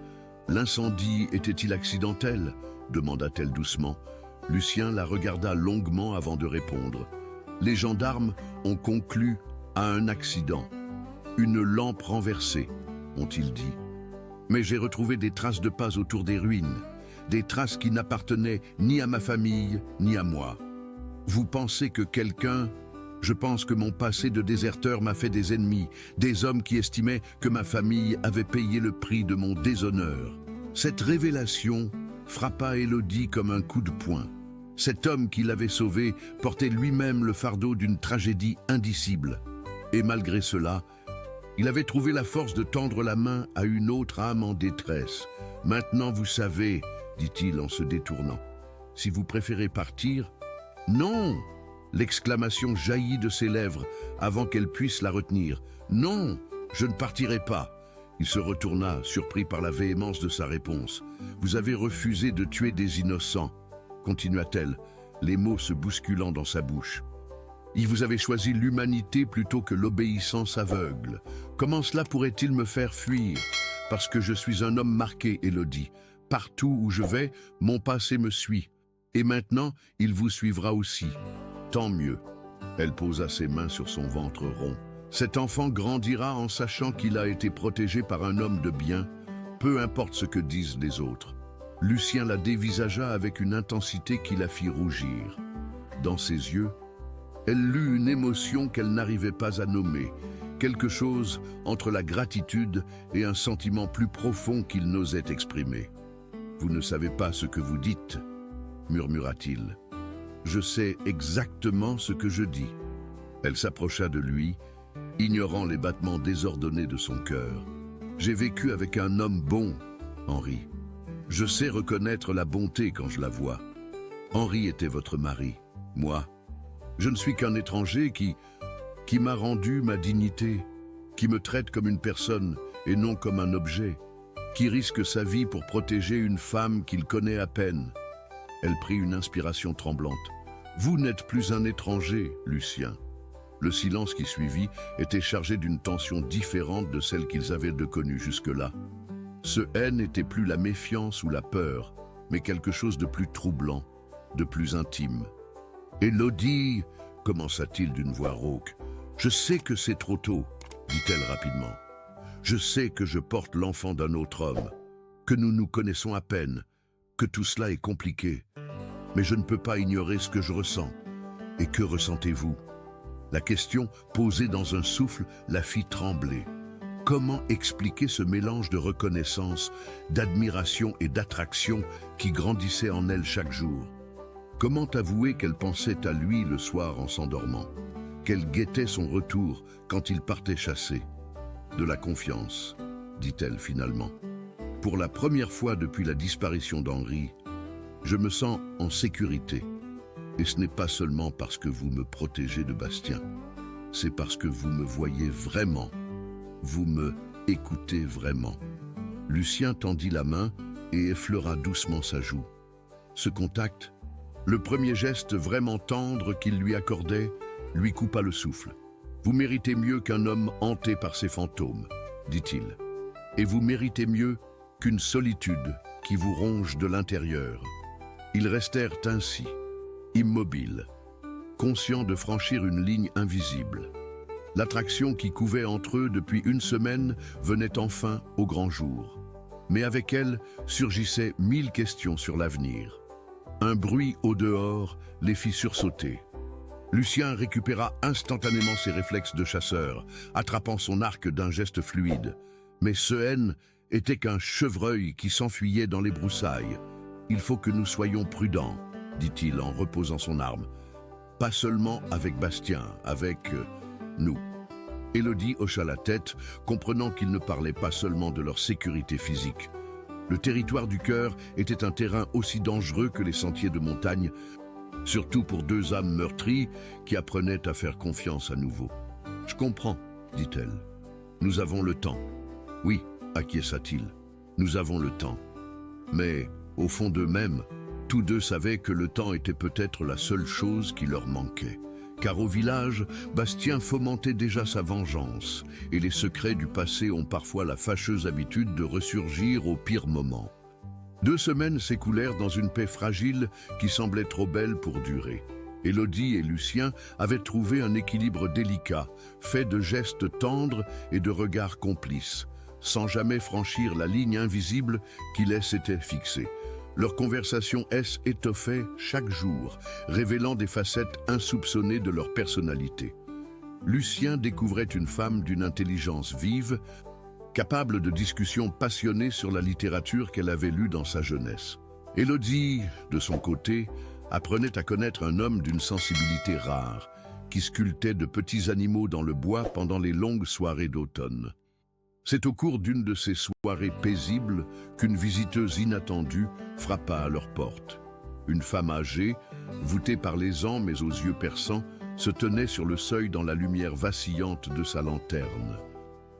L'incendie était-il accidentel ? Demanda-t-elle doucement. Lucien la regarda longuement avant de répondre. Les gendarmes ont conclu à un accident. Une lampe renversée, ont-ils dit. Mais j'ai retrouvé des traces de pas autour des ruines, des traces qui n'appartenaient ni à ma famille, ni à moi. Vous pensez que quelqu'un... Je pense que mon passé de déserteur m'a fait des ennemis, des hommes qui estimaient que ma famille avait payé le prix de mon déshonneur. Cette révélation frappa Élodie comme un coup de poing. Cet homme qui l'avait sauvée portait lui-même le fardeau d'une tragédie indicible. Et malgré cela, il avait trouvé la force de tendre la main à une autre âme en détresse. « Maintenant vous savez, dit-il en se détournant. Si vous préférez partir... » « Non !» L'exclamation jaillit de ses lèvres avant qu'elle puisse la retenir. « Non, je ne partirai pas !» Il se retourna, surpris par la véhémence de sa réponse. « Vous avez refusé de tuer des innocents, » continua-t-elle, les mots se bousculant dans sa bouche. « Et vous avez choisi l'humanité plutôt que l'obéissance aveugle. Comment cela pourrait-il me faire fuir? Parce que je suis un homme marqué, Élodie. Partout où je vais, mon passé me suit. Et maintenant, il vous suivra aussi. Tant mieux. » Elle posa ses mains sur son ventre rond. Cet enfant grandira en sachant qu'il a été protégé par un homme de bien, peu importe ce que disent les autres. Lucien la dévisagea avec une intensité qui la fit rougir. Dans ses yeux, elle lut une émotion qu'elle n'arrivait pas à nommer, quelque chose entre la gratitude et un sentiment plus profond qu'il n'osait exprimer. « Vous ne savez pas ce que vous dites, » murmura-t-il. « Je sais exactement ce que je dis. » Elle s'approcha de lui, ignorant les battements désordonnés de son cœur. « J'ai vécu avec un homme bon, Henri. Je sais reconnaître la bonté quand je la vois. Henri était votre mari. Moi, je ne suis qu'un étranger qui m'a rendu ma dignité, qui me traite comme une personne et non comme un objet, qui risque sa vie pour protéger une femme qu'il connaît à peine. » Elle prit une inspiration tremblante. « Vous n'êtes plus un étranger, Lucien. » Le silence qui suivit était chargé d'une tension différente de celle qu'ils avaient connue jusque-là. Ce haine n'était plus la méfiance ou la peur, mais quelque chose de plus troublant, de plus intime. « Élodie, » commença-t-il d'une voix rauque, « je sais que c'est trop tôt, » dit-elle rapidement. « Je sais que je porte l'enfant d'un autre homme, que nous nous connaissons à peine, que tout cela est compliqué. Mais je ne peux pas ignorer ce que je ressens. Et que ressentez-vous » La question, posée dans un souffle, la fit trembler. Comment expliquer ce mélange de reconnaissance, d'admiration et d'attraction qui grandissait en elle chaque jour? Comment avouer qu'elle pensait à lui le soir en s'endormant, qu'elle guettait son retour quand il partait chasser? « De la confiance, » dit-elle finalement. « Pour la première fois depuis la disparition d'Henri, je me sens en sécurité. Et ce n'est pas seulement parce que vous me protégez de Bastien, c'est parce que vous me voyez vraiment, vous me écoutez vraiment. » Lucien tendit la main et effleura doucement sa joue. Ce contact, le premier geste vraiment tendre qu'il lui accordait, lui coupa le souffle. « Vous méritez mieux qu'un homme hanté par ses fantômes, » dit-il. « Et vous méritez mieux qu'une solitude qui vous ronge de l'intérieur. » Ils restèrent ainsi, immobiles, conscients de franchir une ligne invisible. L'attraction qui couvait entre eux depuis une semaine venait enfin au grand jour. Mais avec elle surgissaient 1000 questions sur l'avenir. Un bruit au dehors les fit sursauter. Lucien récupéra instantanément ses réflexes de chasseur, attrapant son arc d'un geste fluide. Mais Sehaine était qu'un chevreuil qui s'enfuyait dans les broussailles. « Il faut que nous soyons prudents, dit-il en reposant son arme. Pas seulement avec Bastien, avec nous. » Élodie hocha la tête, comprenant qu'il ne parlait pas seulement de leur sécurité physique. Le territoire du cœur était un terrain aussi dangereux que les sentiers de montagne, surtout pour deux âmes meurtries qui apprenaient à faire confiance à nouveau. « Je comprends, dit-elle. Nous avons le temps. Oui, acquiesça-t-il. Nous avons le temps. Mais, au fond d'eux-mêmes, tous deux savaient que le temps était peut-être la seule chose qui leur manquait. Car au village, Bastien fomentait déjà sa vengeance, et les secrets du passé ont parfois la fâcheuse habitude de ressurgir au pire moment. 2 semaines s'écoulèrent dans une paix fragile qui semblait trop belle pour durer. Élodie et Lucien avaient trouvé un équilibre délicat, fait de gestes tendres et de regards complices, sans jamais franchir la ligne invisible qui les s'était fixée. Leur conversation s'étoffait chaque jour, révélant des facettes insoupçonnées de leur personnalité. Lucien découvrait une femme d'une intelligence vive, capable de discussions passionnées sur la littérature qu'elle avait lue dans sa jeunesse. Élodie, de son côté, apprenait à connaître un homme d'une sensibilité rare, qui sculptait de petits animaux dans le bois pendant les longues soirées d'automne. C'est au cours d'une de ces soirées paisibles qu'une visiteuse inattendue frappa à leur porte. Une femme âgée, voûtée par les ans mais aux yeux perçants, se tenait sur le seuil dans la lumière vacillante de sa lanterne.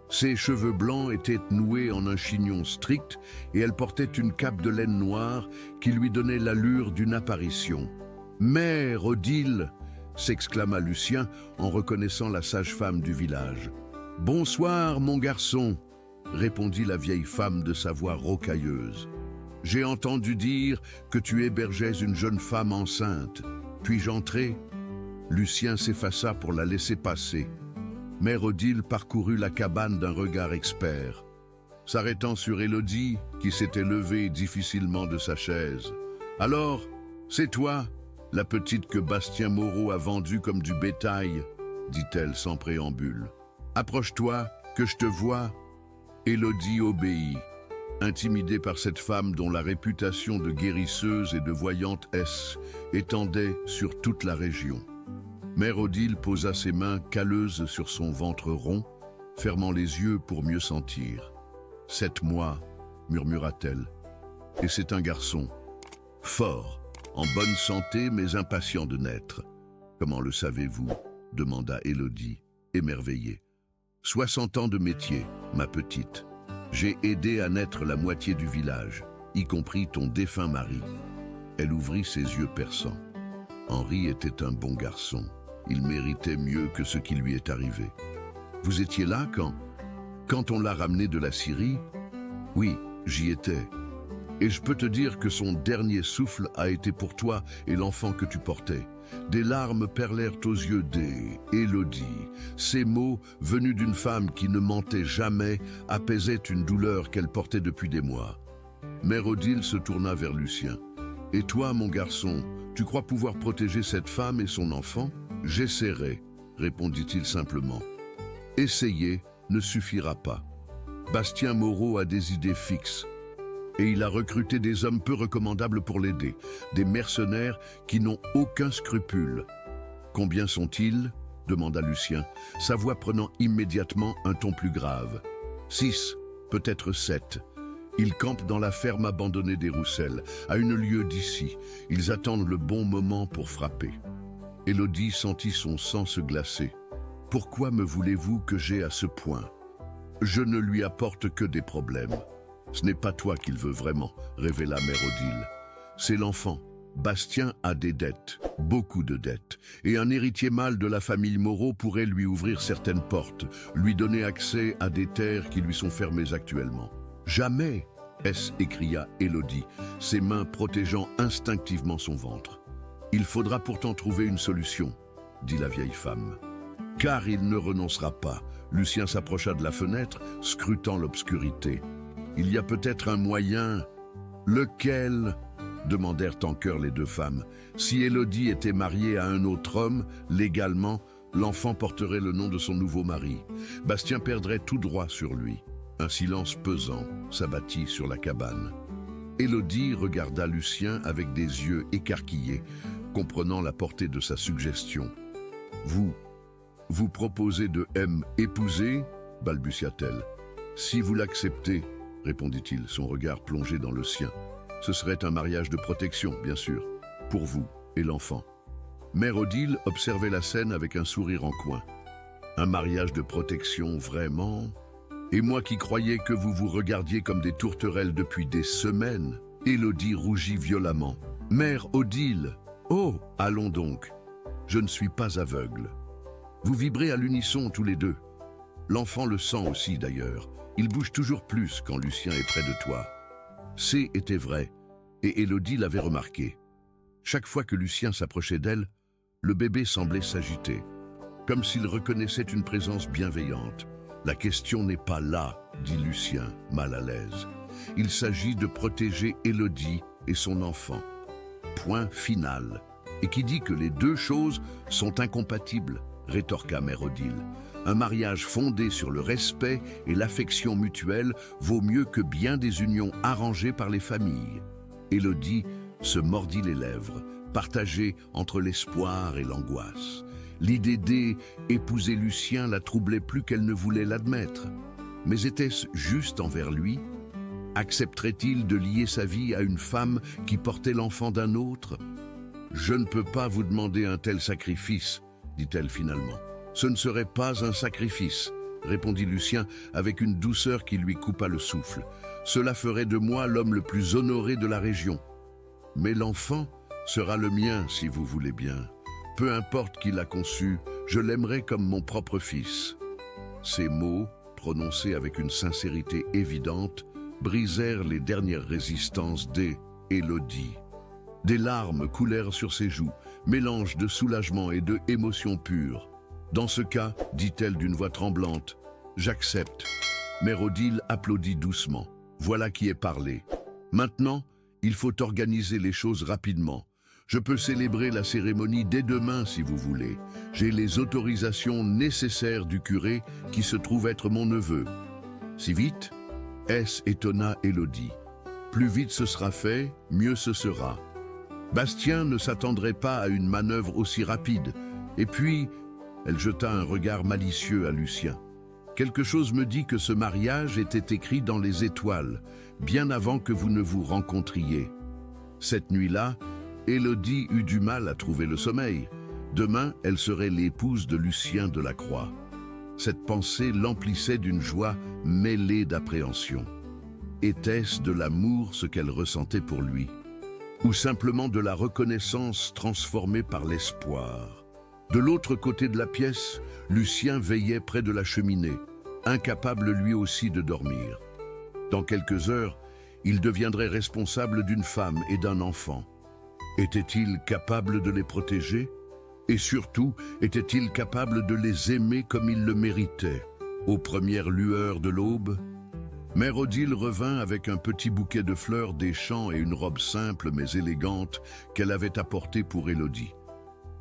Ses cheveux blancs étaient noués en un chignon strict et elle portait une cape de laine noire qui lui donnait l'allure d'une apparition. « Mère Odile !» s'exclama Lucien en reconnaissant la sage-femme du village. « Bonsoir, mon garçon !» répondit la vieille femme de sa voix rocailleuse. « J'ai entendu dire que tu hébergeais une jeune femme enceinte. Puis-je entrer ?» Lucien s'effaça pour la laisser passer. Mère Odile parcourut la cabane d'un regard expert. S'arrêtant sur Élodie, qui s'était levée difficilement de sa chaise. « Alors, c'est toi, la petite que Bastien Moreau a vendue comme du bétail ?» dit-elle sans préambule. « Approche-toi, que je te vois. » Élodie obéit, intimidée par cette femme dont la réputation de guérisseuse et de voyante étendait sur toute la région. Mère Odile posa ses mains calleuses sur son ventre rond, fermant les yeux pour mieux sentir. « 7 mois, murmura-t-elle, et c'est un garçon, fort, en bonne santé mais impatient de naître. »« Comment le savez-vous » demanda Élodie, émerveillée. « 60 ans de métier, ma petite. J'ai aidé à naître la moitié du village, y compris ton défunt mari. » Elle ouvrit ses yeux perçants. Henri était un bon garçon. Il méritait mieux que ce qui lui est arrivé. « Vous étiez là quand on l'a ramené de la Syrie ?»« Oui, j'y étais. Et je peux te dire que son dernier souffle a été pour toi et l'enfant que tu portais. » Des larmes perlèrent aux yeux d'Élodie. Ces mots, venus d'une femme qui ne mentait jamais, apaisaient une douleur qu'elle portait depuis des mois. Mère Odile se tourna vers Lucien. « Et toi, mon garçon, tu crois pouvoir protéger cette femme et son enfant ?»« J'essaierai, » répondit-il simplement. « Essayer ne suffira pas. Bastien Moreau a des idées fixes. Et il a recruté des hommes peu recommandables pour l'aider, des mercenaires qui n'ont aucun scrupule. « Combien sont-ils » demanda Lucien, sa voix prenant immédiatement un ton plus grave. « 6, peut-être 7. Ils campent dans la ferme abandonnée des Roussels, à une lieue d'ici. Ils attendent le bon moment pour frapper. » Élodie sentit son sang se glacer. « Pourquoi me voulez-vous que j'aie à ce point ? Je ne lui apporte que des problèmes. » « Ce n'est pas toi qu'il veut vraiment, » révéla Mère Odile. « C'est l'enfant. Bastien a des dettes, beaucoup de dettes, et un héritier mâle de la famille Moreau pourrait lui ouvrir certaines portes, lui donner accès à des terres qui lui sont fermées actuellement. »« Jamais !» s'écria Élodie, ses mains protégeant instinctivement son ventre. « Il faudra pourtant trouver une solution, » dit la vieille femme. « Car il ne renoncera pas. » Lucien s'approcha de la fenêtre, scrutant l'obscurité. « Il y a peut-être un moyen. »« Lequel ?» demandèrent en chœur les deux femmes. Si Élodie était mariée à un autre homme, légalement, l'enfant porterait le nom de son nouveau mari. Bastien perdrait tout droit sur lui. Un silence pesant s'abattit sur la cabane. Élodie regarda Lucien avec des yeux écarquillés, comprenant la portée de sa suggestion. « Vous proposez de m'épouser » balbutia-t-elle. « Si vous l'acceptez, » répondit-il, son regard plongé dans le sien. « Ce serait un mariage de protection, bien sûr, pour vous et l'enfant. » Mère Odile observait la scène avec un sourire en coin. « Un mariage de protection, vraiment ? Et moi qui croyais que vous vous regardiez comme des tourterelles depuis des semaines ?» Élodie rougit violemment. « Mère Odile ! Oh, allons donc. Je ne suis pas aveugle. Vous vibrez à l'unisson tous les deux. L'enfant le sent aussi d'ailleurs. Il bouge toujours plus quand Lucien est près de toi. » C était vrai, et Élodie l'avait remarqué. Chaque fois que Lucien s'approchait d'elle, le bébé semblait s'agiter, comme s'il reconnaissait une présence bienveillante. « La question n'est pas là, » dit Lucien, mal à l'aise. « Il s'agit de protéger Élodie et son enfant. Point final. Et qui dit que les deux choses sont incompatibles ?» rétorqua Mère Odile. « Un mariage fondé sur le respect et l'affection mutuelle vaut mieux que bien des unions arrangées par les familles. » Élodie se mordit les lèvres, partagée entre l'espoir et l'angoisse. L'idée d'épouser Lucien la troublait plus qu'elle ne voulait l'admettre. Mais était-ce juste envers lui? Accepterait-il de lier sa vie à une femme qui portait l'enfant d'un autre? « Je ne peux pas vous demander un tel sacrifice, » dit-elle finalement. « Ce ne serait pas un sacrifice, » répondit Lucien avec une douceur qui lui coupa le souffle. « Cela ferait de moi l'homme le plus honoré de la région. Mais l'enfant sera le mien, si vous voulez bien. Peu importe qui l'a conçu, je l'aimerai comme mon propre fils. » Ces mots, prononcés avec une sincérité évidente, brisèrent les dernières résistances d'Élodie. Des larmes coulèrent sur ses joues, mélange de soulagement et de émotion pure. « Dans ce cas, dit-elle d'une voix tremblante, j'accepte. » Mère Odile applaudit doucement. « Voilà qui est parlé. Maintenant, il faut organiser les choses rapidement. Je peux célébrer la cérémonie dès demain si vous voulez. J'ai les autorisations nécessaires du curé qui se trouve être mon neveu. » Si vite? Étonna Élodie. Plus vite ce sera fait, mieux ce sera. Bastien ne s'attendrait pas à une manœuvre aussi rapide. Et puis, elle jeta un regard malicieux à Lucien. Quelque chose me dit que ce mariage était écrit dans les étoiles, bien avant que vous ne vous rencontriez. Cette nuit-là, Élodie eut du mal à trouver le sommeil. Demain, elle serait l'épouse de Lucien de la Croix. Cette pensée l'emplissait d'une joie mêlée d'appréhension. Était-ce de l'amour ce qu'elle ressentait pour lui? Ou simplement de la reconnaissance transformée par l'espoir? De l'autre côté de la pièce, Lucien veillait près de la cheminée, incapable lui aussi de dormir. Dans quelques heures, il deviendrait responsable d'une femme et d'un enfant. Était-il capable de les protéger? Et surtout, était-il capable de les aimer comme il le méritait, aux premières lueurs de l'aube? Mère Odile revint avec un petit bouquet de fleurs des champs et une robe simple mais élégante qu'elle avait apportée pour Élodie.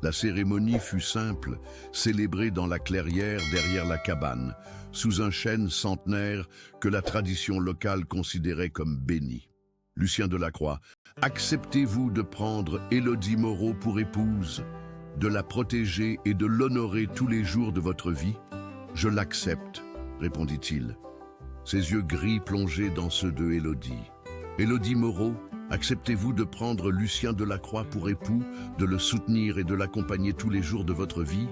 La cérémonie fut simple, célébrée dans la clairière derrière la cabane, sous un chêne centenaire que la tradition locale considérait comme béni. Lucien de la Croix, acceptez-vous de prendre Élodie Moreau pour épouse, de la protéger et de l'honorer tous les jours de votre vie? Je l'accepte, répondit-il. Ses yeux gris plongeaient dans ceux de Élodie. Élodie Moreau, acceptez-vous de prendre Lucien de la Croix pour époux, de le soutenir et de l'accompagner tous les jours de votre vie?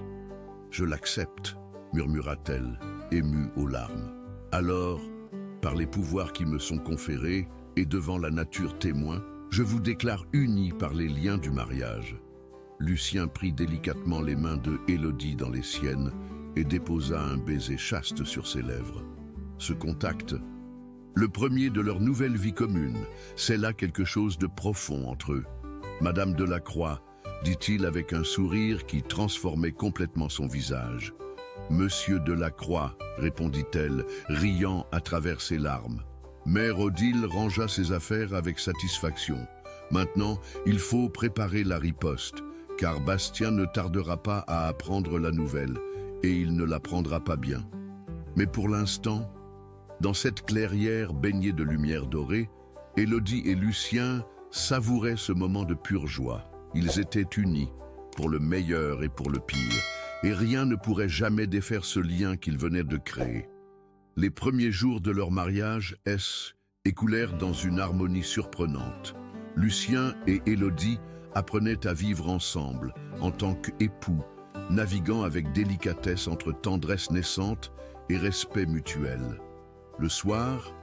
Je l'accepte, murmura-t-elle, émue aux larmes. Alors, par les pouvoirs qui me sont conférés et devant la nature témoin, je vous déclare unis par les liens du mariage. Lucien prit délicatement les mains de Élodie dans les siennes et déposa un baiser chaste sur ses lèvres. Ce contact, le premier de leur nouvelle vie commune, scella quelque chose de profond entre eux. « Madame de la Croix, » dit-il avec un sourire qui transformait complètement son visage. « Monsieur de la Croix, » répondit-elle, riant à travers ses larmes. Mère Odile rangea ses affaires avec satisfaction. Maintenant, il faut préparer la riposte, car Bastien ne tardera pas à apprendre la nouvelle, et il ne la prendra pas bien. Mais pour l'instant, dans cette clairière baignée de lumière dorée, Élodie et Lucien savouraient ce moment de pure joie. Ils étaient unis, pour le meilleur et pour le pire, et rien ne pourrait jamais défaire ce lien qu'ils venaient de créer. Les premiers jours de leur mariage, écoulèrent dans une harmonie surprenante. Lucien et Élodie apprenaient à vivre ensemble, en tant qu'époux, naviguant avec délicatesse entre tendresse naissante et respect mutuel. Le soir,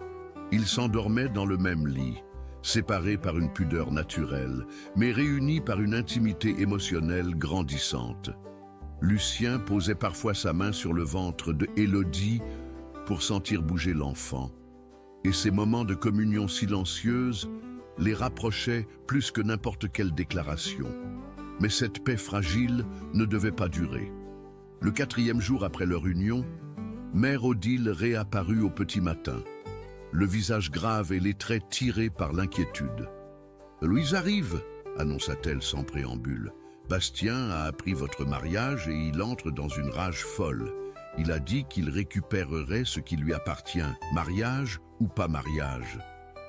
ils s'endormaient dans le même lit, séparés par une pudeur naturelle, mais réunis par une intimité émotionnelle grandissante. Lucien posait parfois sa main sur le ventre de Élodie pour sentir bouger l'enfant. Et ces moments de communion silencieuse les rapprochaient plus que n'importe quelle déclaration. Mais cette paix fragile ne devait pas durer. Le 4e jour après leur union, Mère Odile réapparut au petit matin, le visage grave et les traits tirés par l'inquiétude. « Louise arrive !» annonça-t-elle sans préambule. « Bastien a appris votre mariage et il entre dans une rage folle. Il a dit qu'il récupérerait ce qui lui appartient, mariage ou pas mariage. »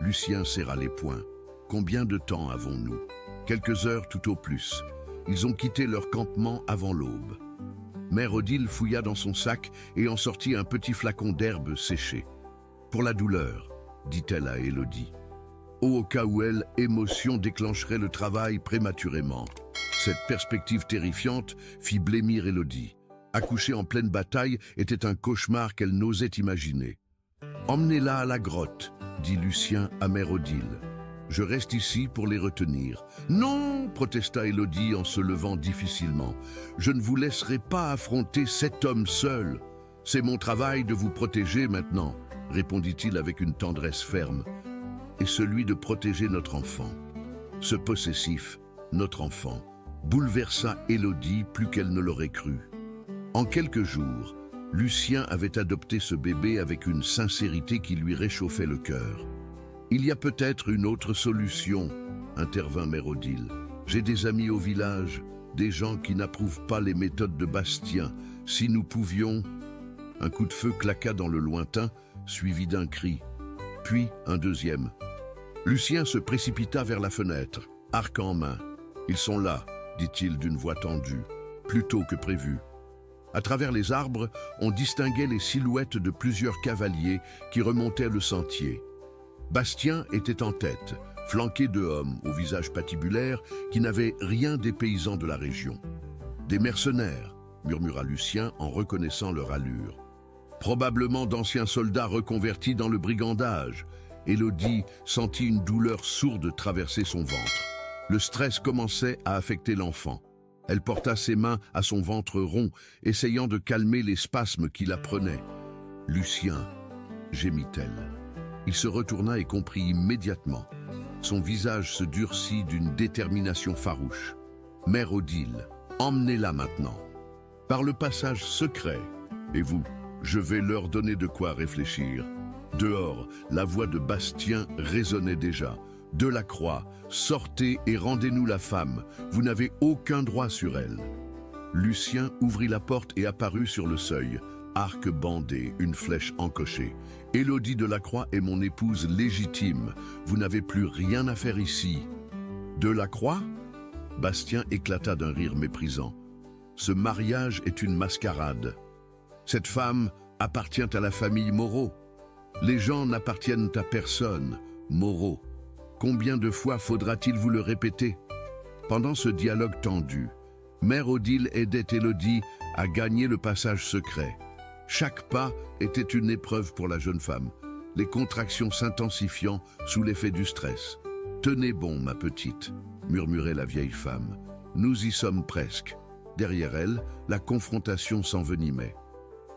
Lucien serra les poings. « Combien de temps avons-nous ? Quelques heures tout au plus. Ils ont quitté leur campement avant l'aube. » Mère Odile fouilla dans son sac et en sortit un petit flacon d'herbe séchée. « Pour la douleur, » dit-elle à Élodie. Au cas où elle, émotion déclencherait le travail prématurément. Cette perspective terrifiante fit blêmir Élodie. Accoucher en pleine bataille était un cauchemar qu'elle n'osait imaginer. « Emmenez-la à la grotte, » dit Lucien à Mère Odile. « Je reste ici pour les retenir. »« Non !» protesta Élodie en se levant difficilement. « Je ne vous laisserai pas affronter cet homme seul. C'est mon travail de vous protéger maintenant, » répondit-il avec une tendresse ferme. « Et celui de protéger notre enfant. » Ce possessif, notre enfant, bouleversa Élodie plus qu'elle ne l'aurait cru. En quelques jours, Lucien avait adopté ce bébé avec une sincérité qui lui réchauffait le cœur. « Il y a peut-être une autre solution, » intervint Mère Odile. « J'ai des amis au village, des gens qui n'approuvent pas les méthodes de Bastien. Si nous pouvions... » Un coup de feu claqua dans le lointain, suivi d'un cri, puis un deuxième. Lucien se précipita vers la fenêtre, arc en main. « Ils sont là, » dit-il d'une voix tendue, plus tôt que prévu. À travers les arbres, on distinguait les silhouettes de plusieurs cavaliers qui remontaient le sentier. Bastien était en tête, flanqué de hommes au visage patibulaire qui n'avaient rien des paysans de la région. « Des mercenaires », murmura Lucien en reconnaissant leur allure. « Probablement d'anciens soldats reconvertis dans le brigandage. » Élodie sentit une douleur sourde traverser son ventre. Le stress commençait à affecter l'enfant. Elle porta ses mains à son ventre rond, essayant de calmer les spasmes qui la prenaient. « Lucien !» gémit-elle. Il se retourna et comprit immédiatement. Son visage se durcit d'une détermination farouche. « Mère Odile, emmenez-la maintenant. Par le passage secret. Et vous, je vais leur donner de quoi réfléchir. » Dehors, la voix de Bastien résonnait déjà. « Delacroix, sortez et rendez-nous la femme. Vous n'avez aucun droit sur elle. » Lucien ouvrit la porte et apparut sur le seuil, arc bandé, une flèche encochée. « Élodie Delacroix est mon épouse légitime. Vous n'avez plus rien à faire ici. »« Delacroix ?» Bastien éclata d'un rire méprisant. « Ce mariage est une mascarade. Cette femme appartient à la famille Moreau. Les gens n'appartiennent à personne, Moreau. Combien de fois faudra-t-il vous le répéter ?» Pendant ce dialogue tendu, Mère Odile aidait Élodie à gagner le passage secret. Chaque pas était une épreuve pour la jeune femme, les contractions s'intensifiant sous l'effet du stress. « Tenez bon, ma petite », murmurait la vieille femme. « Nous y sommes presque. » Derrière elle, la confrontation s'envenimait.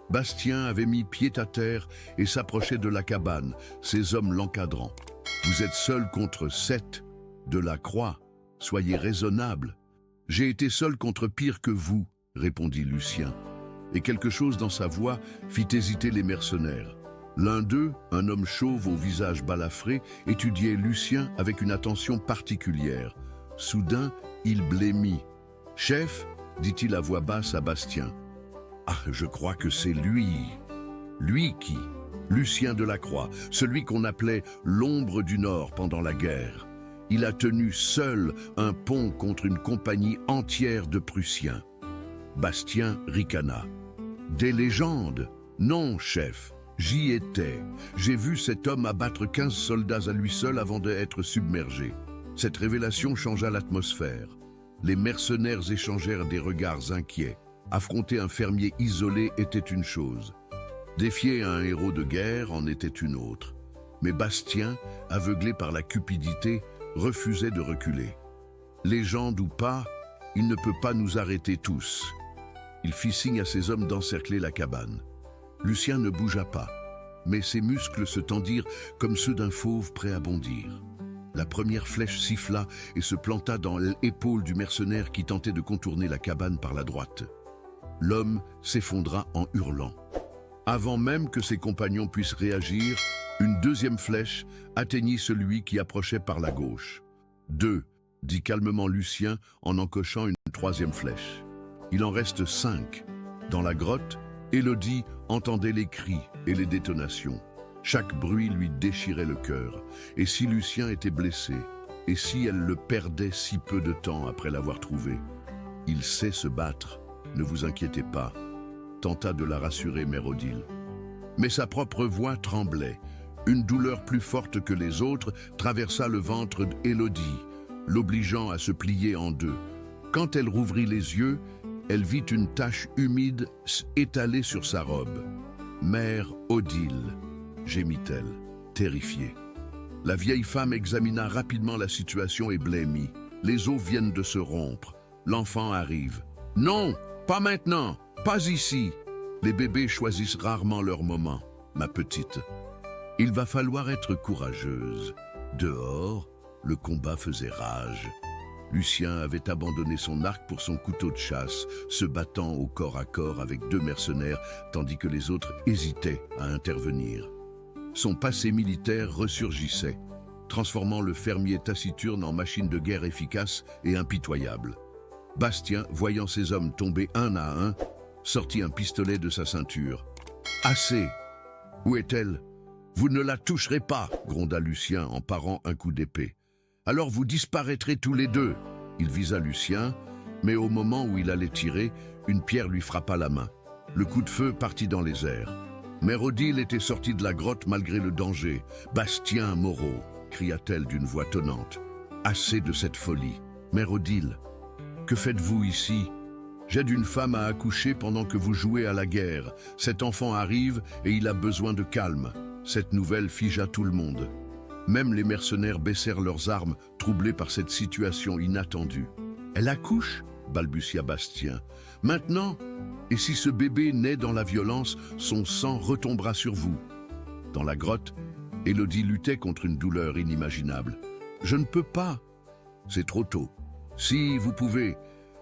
Bastien avait mis pied à terre et s'approchait de la cabane, ses hommes l'encadrant. « Vous êtes seul contre 7, Delacroix. Soyez raisonnable. »« J'ai été seul contre pire que vous, » répondit Lucien. Et quelque chose dans sa voix fit hésiter les mercenaires. L'un d'eux, un homme chauve au visage balafré, étudiait Lucien avec une attention particulière. Soudain, il blêmit. « Chef » dit-il à voix basse à Bastien. « Ah, je crois que c'est lui. » « Lui qui ?» Lucien Delacroix, celui qu'on appelait l'ombre du Nord pendant la guerre. Il a tenu seul un pont contre une compagnie entière de Prussiens. Bastien ricana. « Des légendes ? Non, chef. J'y étais. J'ai vu cet homme abattre 15 soldats à lui seul avant d'être submergé. » Cette révélation changea l'atmosphère. Les mercenaires échangèrent des regards inquiets. Affronter un fermier isolé était une chose. Défier un héros de guerre en était une autre. Mais Bastien, aveuglé par la cupidité, refusait de reculer. Légende ou pas, il ne peut pas nous arrêter tous. Il fit signe à ses hommes d'encercler la cabane. Lucien ne bougea pas, mais ses muscles se tendirent comme ceux d'un fauve prêt à bondir. La première flèche siffla et se planta dans l'épaule du mercenaire qui tentait de contourner la cabane par la droite. L'homme s'effondra en hurlant. Avant même que ses compagnons puissent réagir, une deuxième flèche atteignit celui qui approchait par la gauche. « 2 » dit calmement Lucien en encochant une troisième flèche. Il en reste 5. Dans la grotte, Élodie entendait les cris et les détonations. Chaque bruit lui déchirait le cœur. Et si Lucien était blessé? Et si elle le perdait si peu de temps après l'avoir trouvé? « Il sait se battre, ne vous inquiétez pas », tenta de la rassurer Mère Odile. Mais sa propre voix tremblait. Une douleur plus forte que les autres traversa le ventre d'Élodie, l'obligeant à se plier en deux. Quand elle rouvrit les yeux, elle vit une tache humide étalée sur sa robe. « Mère Odile », gémit-elle, terrifiée. La vieille femme examina rapidement la situation et blêmit. Les os viennent de se rompre. L'enfant arrive. « Non, pas maintenant, pas ici. » Les bébés choisissent rarement leur moment, ma petite. Il va falloir être courageuse. Dehors, le combat faisait rage. Lucien avait abandonné son arc pour son couteau de chasse, se battant au corps à corps avec 2 mercenaires, tandis que les autres hésitaient à intervenir. Son passé militaire ressurgissait, transformant le fermier taciturne en machine de guerre efficace et impitoyable. Bastien, voyant ses hommes tomber un à un, sortit un pistolet de sa ceinture. « Assez ! Où est-elle ? Vous ne la toucherez pas !» gronda Lucien en parant un coup d'épée. « Alors vous disparaîtrez tous les deux !» Il visa Lucien, mais au moment où il allait tirer, une pierre lui frappa la main. Le coup de feu partit dans les airs. Mère Odile était sortie de la grotte malgré le danger. « Bastien Moreau !» cria-t-elle d'une voix tonnante. « Assez de cette folie. Mère Odile, que faites-vous ici ? J'aide une femme à accoucher pendant que vous jouez à la guerre. Cet enfant arrive et il a besoin de calme. » Cette nouvelle figea tout le monde. Même les mercenaires baissèrent leurs armes, troublés par cette situation inattendue. « Elle accouche ?» balbutia Bastien. « Maintenant ? Et si ce bébé naît dans la violence, son sang retombera sur vous. » Dans la grotte, Élodie luttait contre une douleur inimaginable. « Je ne peux pas. » « C'est trop tôt. »« Si, vous pouvez. »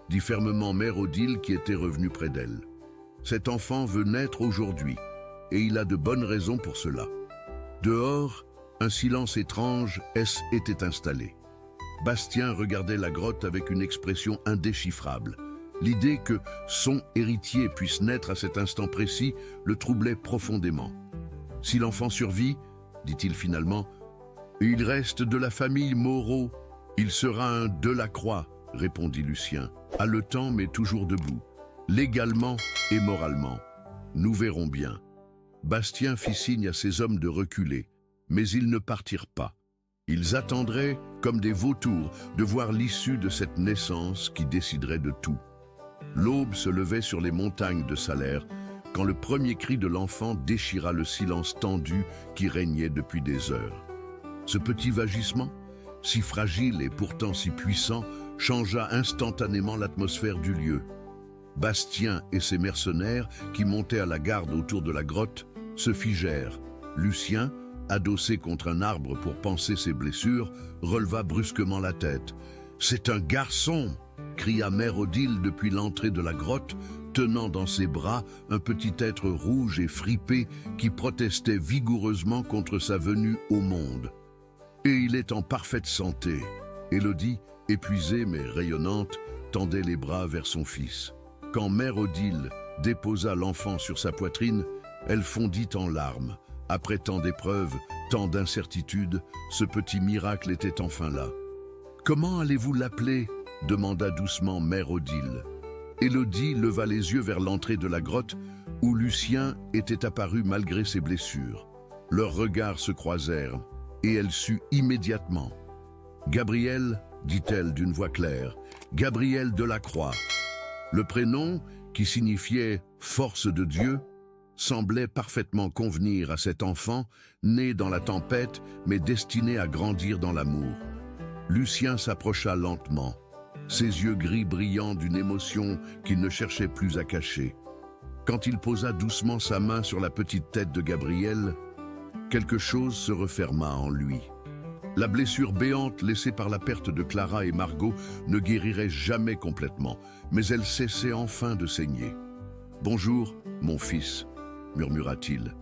dit fermement Mère Odile qui était revenue près d'elle. « Cet enfant veut naître aujourd'hui, et il a de bonnes raisons pour cela. » Dehors, un silence étrange était installé. Bastien regardait la grotte avec une expression indéchiffrable. L'idée que son héritier puisse naître à cet instant précis le troublait profondément. « Si l'enfant survit, dit-il finalement, il reste de la famille Moreau. Il sera un Delacroix, répondit Lucien, haletant mais toujours debout, légalement et moralement. Nous verrons bien. Bastien fit signe à ses hommes de reculer, mais ils ne partirent pas. Ils attendraient, comme des vautours, de voir l'issue de cette naissance qui déciderait de tout. L'aube se levait sur les montagnes de Salers, quand le premier cri de l'enfant déchira le silence tendu qui régnait depuis des heures. Ce petit vagissement, si fragile et pourtant si puissant, changea instantanément l'atmosphère du lieu. Bastien et ses mercenaires, qui montaient à la garde autour de la grotte, se figèrent. Lucien, adossé contre un arbre pour panser ses blessures, releva brusquement la tête. « C'est un garçon !» cria Mère Odile depuis l'entrée de la grotte, tenant dans ses bras un petit être rouge et fripé qui protestait vigoureusement contre sa venue au monde. Et il est en parfaite santé. Élodie, épuisée mais rayonnante, tendait les bras vers son fils. Quand mère Odile déposa l'enfant sur sa poitrine, elle fondit en larmes. Après tant d'épreuves, tant d'incertitudes, ce petit miracle était enfin là. « Comment allez-vous l'appeler » demanda doucement mère Odile. Élodie leva les yeux vers l'entrée de la grotte où Lucien était apparu malgré ses blessures. Leurs regards se croisèrent et elle sut immédiatement. « Gabriel » dit-elle d'une voix claire, « Gabriel de la Croix. » Le prénom, qui signifiait « force de Dieu », semblait parfaitement convenir à cet enfant, né dans la tempête, mais destiné à grandir dans l'amour. Lucien s'approcha lentement, ses yeux gris brillants d'une émotion qu'il ne cherchait plus à cacher. Quand il posa doucement sa main sur la petite tête de Gabriel, quelque chose se referma en lui. La blessure béante laissée par la perte de Clara et Margot ne guérirait jamais complètement, mais elle cessait enfin de saigner. « Bonjour, mon fils », murmura-t-il,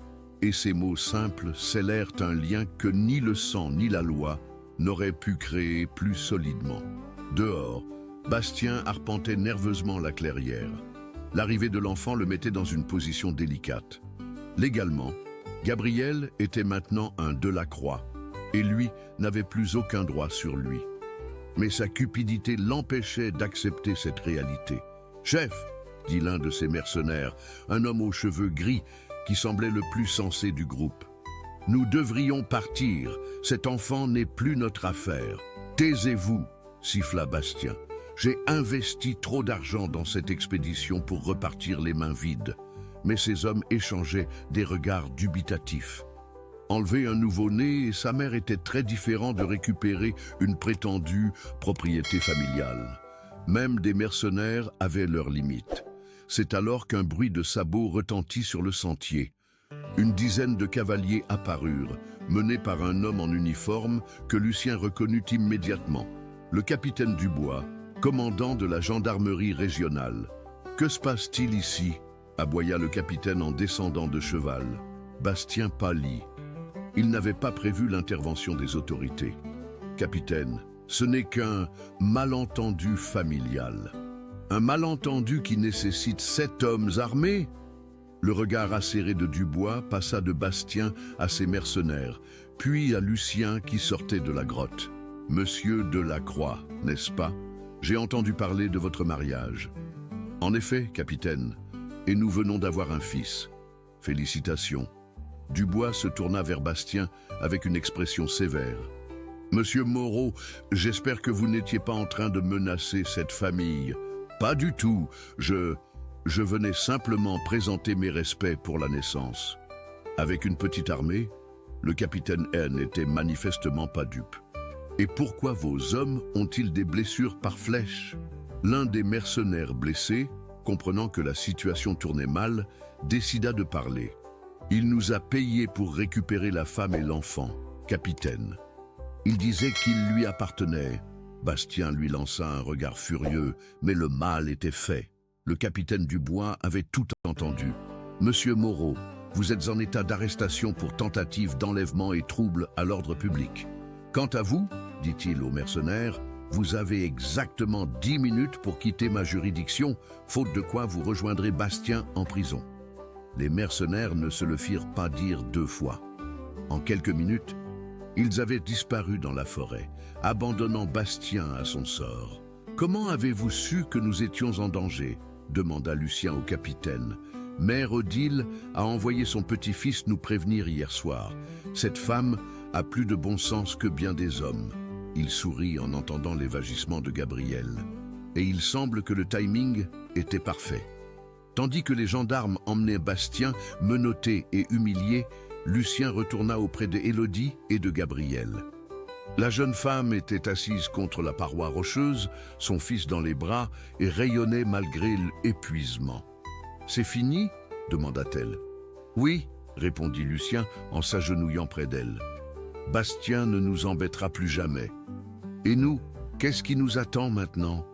et ces mots simples scellèrent un lien que ni le sang ni la loi n'auraient pu créer plus solidement. Dehors, Bastien arpentait nerveusement la clairière. L'arrivée de l'enfant le mettait dans une position délicate. Légalement, Gabriel était maintenant un Delacroix, et lui n'avait plus aucun droit sur lui. Mais sa cupidité l'empêchait d'accepter cette réalité. « Chef !» dit l'un de ses mercenaires, un homme aux cheveux gris qui semblait le plus sensé du groupe. « Nous devrions partir, cet enfant n'est plus notre affaire. »« Taisez-vous » siffla Bastien. « J'ai investi trop d'argent dans cette expédition pour repartir les mains vides. » Mais ces hommes échangeaient des regards dubitatifs. Enlever un nouveau-né, sa mère était très différente de récupérer une prétendue propriété familiale. Même des mercenaires avaient leurs limites. C'est alors qu'un bruit de sabots retentit sur le sentier. Une dizaine de cavaliers apparurent, menés par un homme en uniforme que Lucien reconnut immédiatement. Le capitaine Dubois, commandant de la gendarmerie régionale. « Que se passe-t-il ici » aboya le capitaine en descendant de cheval. Bastien pâlit. Il n'avait pas prévu l'intervention des autorités. « Capitaine, ce n'est qu'un malentendu familial. » Un malentendu qui nécessite 7 hommes armés? Le regard acéré de Dubois passa de Bastien à ses mercenaires, puis à Lucien qui sortait de la grotte. « Monsieur Delacroix, n'est-ce pas? J'ai entendu parler de votre mariage. »« En effet, capitaine, et nous venons d'avoir un fils. Félicitations. » Dubois se tourna vers Bastien avec une expression sévère. « Monsieur Moreau, j'espère que vous n'étiez pas en train de menacer cette famille. » « Pas du tout. Je venais simplement présenter mes respects pour la naissance. » Avec une petite armée, le capitaine N n'était manifestement pas dupe. « Et pourquoi vos hommes ont-ils des blessures par flèche ?» L'un des mercenaires blessés, comprenant que la situation tournait mal, décida de parler. « Il nous a payé pour récupérer la femme et l'enfant, capitaine. Il disait qu'il lui appartenait. » Bastien lui lança un regard furieux, mais le mal était fait. Le capitaine Dubois avait tout entendu. « Monsieur Moreau, vous êtes en état d'arrestation pour tentative d'enlèvement et trouble à l'ordre public. Quant à vous, dit-il au mercenaire, vous avez exactement 10 minutes pour quitter ma juridiction, faute de quoi vous rejoindrez Bastien en prison. » Les mercenaires ne se le firent pas dire 2 fois. En quelques minutes, ils avaient disparu dans la forêt, abandonnant Bastien à son sort. « Comment avez-vous su que nous étions en danger ?» demanda Lucien au capitaine. « Mère Odile a envoyé son petit-fils nous prévenir hier soir. Cette femme a plus de bon sens que bien des hommes. » Il sourit en entendant les vagissements de Gabriel. Et il semble que le timing était parfait. Tandis que les gendarmes emmenaient Bastien, menotté et humilié, Lucien retourna auprès d'Élodie et de Gabriel. La jeune femme était assise contre la paroi rocheuse, son fils dans les bras, et rayonnait malgré l'épuisement. « C'est fini ?» demanda-t-elle. « Oui » répondit Lucien en s'agenouillant près d'elle. « Bastien ne nous embêtera plus jamais. Et nous, qu'est-ce qui nous attend maintenant ?»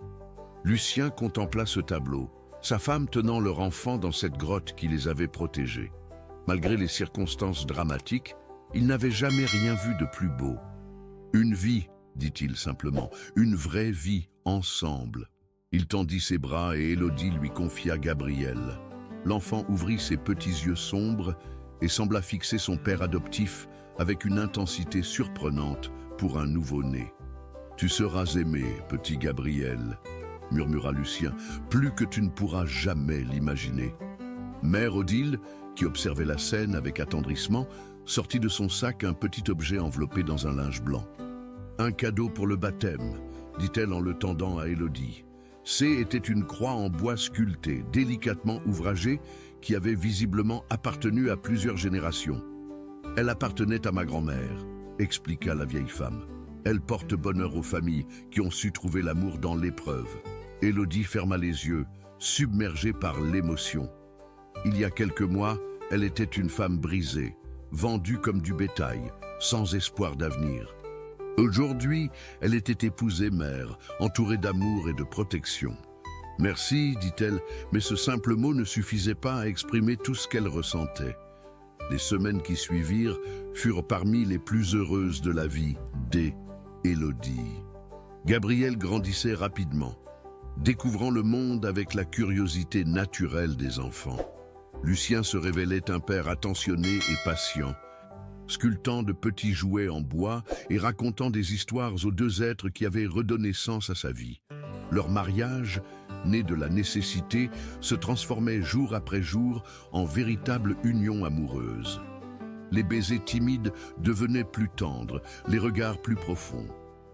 Lucien contempla ce tableau. sa femme tenant leur enfant dans cette grotte qui les avait protégés. Malgré les circonstances dramatiques, il n'avait jamais rien vu de plus beau. Une vie, dit-il simplement, une vraie vie, ensemble. Il tendit ses bras et Élodie lui confia Gabriel. L'enfant ouvrit ses petits yeux sombres et sembla fixer son père adoptif avec une intensité surprenante pour un nouveau-né. « Tu seras aimé, petit Gabriel », murmura Lucien, « plus que tu ne pourras jamais l'imaginer. » Mère Odile, qui observait la scène avec attendrissement, sortit de son sac un petit objet enveloppé dans un linge blanc. « Un cadeau pour le baptême », dit-elle en le tendant à Élodie. Était une croix en bois sculptée, délicatement ouvragée, qui avait visiblement appartenu à plusieurs générations. « Elle appartenait à ma grand-mère », expliqua la vieille femme. « Elle porte bonheur aux familles qui ont su trouver l'amour dans l'épreuve. » Élodie ferma les yeux, submergée par l'émotion. Il y a quelques mois, elle était une femme brisée, vendue comme du bétail, sans espoir d'avenir. Aujourd'hui, elle était épousée mère, entourée d'amour et de protection. « Merci, dit-elle, mais ce simple mot ne suffisait pas à exprimer tout ce qu'elle ressentait. » Les semaines qui suivirent furent parmi les plus heureuses de la vie d'Élodie. Gabriel grandissait rapidement, découvrant le monde avec la curiosité naturelle des enfants. Lucien se révélait un père attentionné et patient, sculptant de petits jouets en bois et racontant des histoires aux deux êtres qui avaient redonné sens à sa vie. Leur mariage, né de la nécessité, se transformait jour après jour en véritable union amoureuse. Les baisers timides devenaient plus tendres, les regards plus profonds,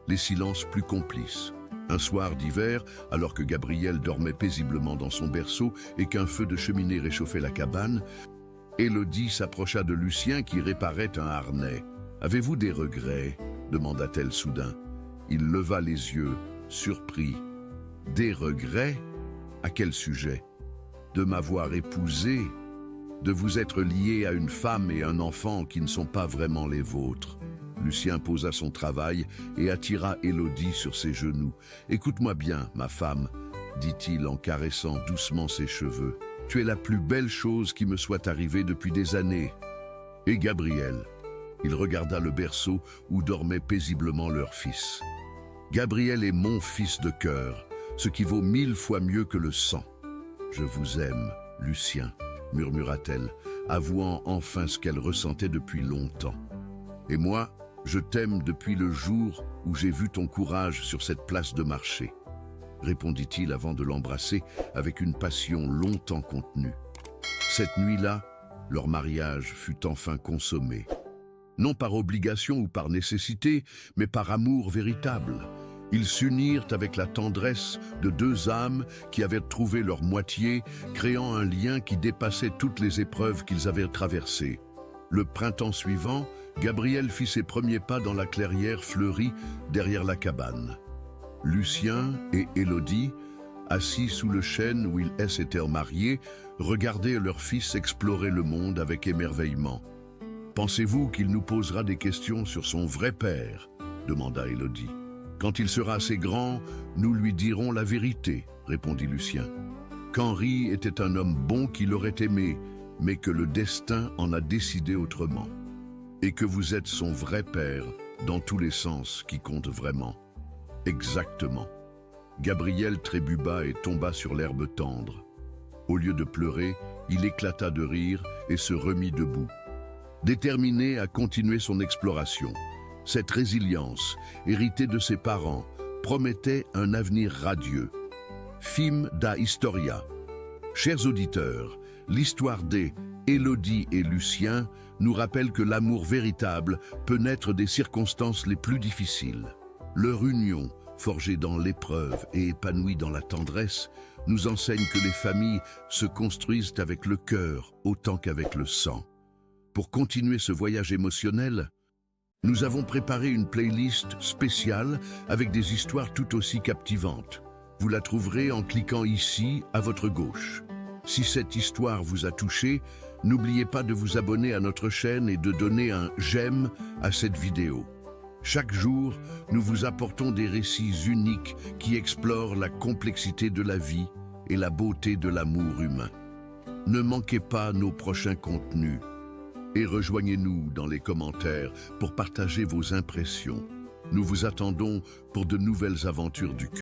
les silences plus complices. Un soir d'hiver, alors que Gabriel dormait paisiblement dans son berceau et qu'un feu de cheminée réchauffait la cabane, Élodie s'approcha de Lucien qui réparait un harnais. « Avez-vous des regrets ?» demanda-t-elle soudain. Il leva les yeux, surpris. « Des regrets ? À quel sujet ? De m'avoir épousé ? De vous être lié à une femme et un enfant qui ne sont pas vraiment les vôtres ?» Lucien posa son travail et attira Élodie sur ses genoux. « Écoute-moi bien, ma femme, » dit-il en caressant doucement ses cheveux. « Tu es la plus belle chose qui me soit arrivée depuis des années. » Et Gabriel, il regarda le berceau où dormait paisiblement leur fils. « Gabriel est mon fils de cœur, ce qui vaut 1000 fois mieux que le sang. »« Je vous aime, Lucien, » murmura-t-elle, avouant enfin ce qu'elle ressentait depuis longtemps. « Et moi, je t'aime depuis le jour où j'ai vu ton courage sur cette place de marché. » répondit-il avant de l'embrasser avec une passion longtemps contenue. Cette nuit-là, leur mariage fut enfin consommé. Non par obligation ou par nécessité, mais par amour véritable. Ils s'unirent avec la tendresse de deux âmes qui avaient trouvé leur moitié, créant un lien qui dépassait toutes les épreuves qu'ils avaient traversées. Le printemps suivant, Gabriel fit ses premiers pas dans la clairière fleurie derrière la cabane. Lucien et Élodie, assis sous le chêne où ils s'étaient mariés, regardaient leur fils explorer le monde avec émerveillement. « Pensez-vous qu'il nous posera des questions sur son vrai père ?» demanda Élodie. « Quand il sera assez grand, nous lui dirons la vérité, » répondit Lucien. « Qu'Henri était un homme bon qui l'aurait aimé, mais que le destin en a décidé autrement. Et que vous êtes son vrai père, dans tous les sens qui comptent vraiment. » Exactement. Gabriel trébucha et tomba sur l'herbe tendre. Au lieu de pleurer, il éclata de rire et se remit debout. Déterminé à continuer son exploration, cette résilience, héritée de ses parents, promettait un avenir radieux. Film da Historia. Chers auditeurs, l'histoire d'Élodie et Lucien nous rappelle que l'amour véritable peut naître des circonstances les plus difficiles. Leur union, forgée dans l'épreuve et épanouie dans la tendresse, nous enseigne que les familles se construisent avec le cœur autant qu'avec le sang. Pour continuer ce voyage émotionnel, nous avons préparé une playlist spéciale avec des histoires tout aussi captivantes. Vous la trouverez en cliquant ici, à votre gauche. Si cette histoire vous a touché, n'oubliez pas de vous abonner à notre chaîne et de donner un j'aime à cette vidéo. Chaque jour, nous vous apportons des récits uniques qui explorent la complexité de la vie et la beauté de l'amour humain. Ne manquez pas nos prochains contenus et rejoignez-nous dans les commentaires pour partager vos impressions. Nous vous attendons pour de nouvelles aventures du cœur.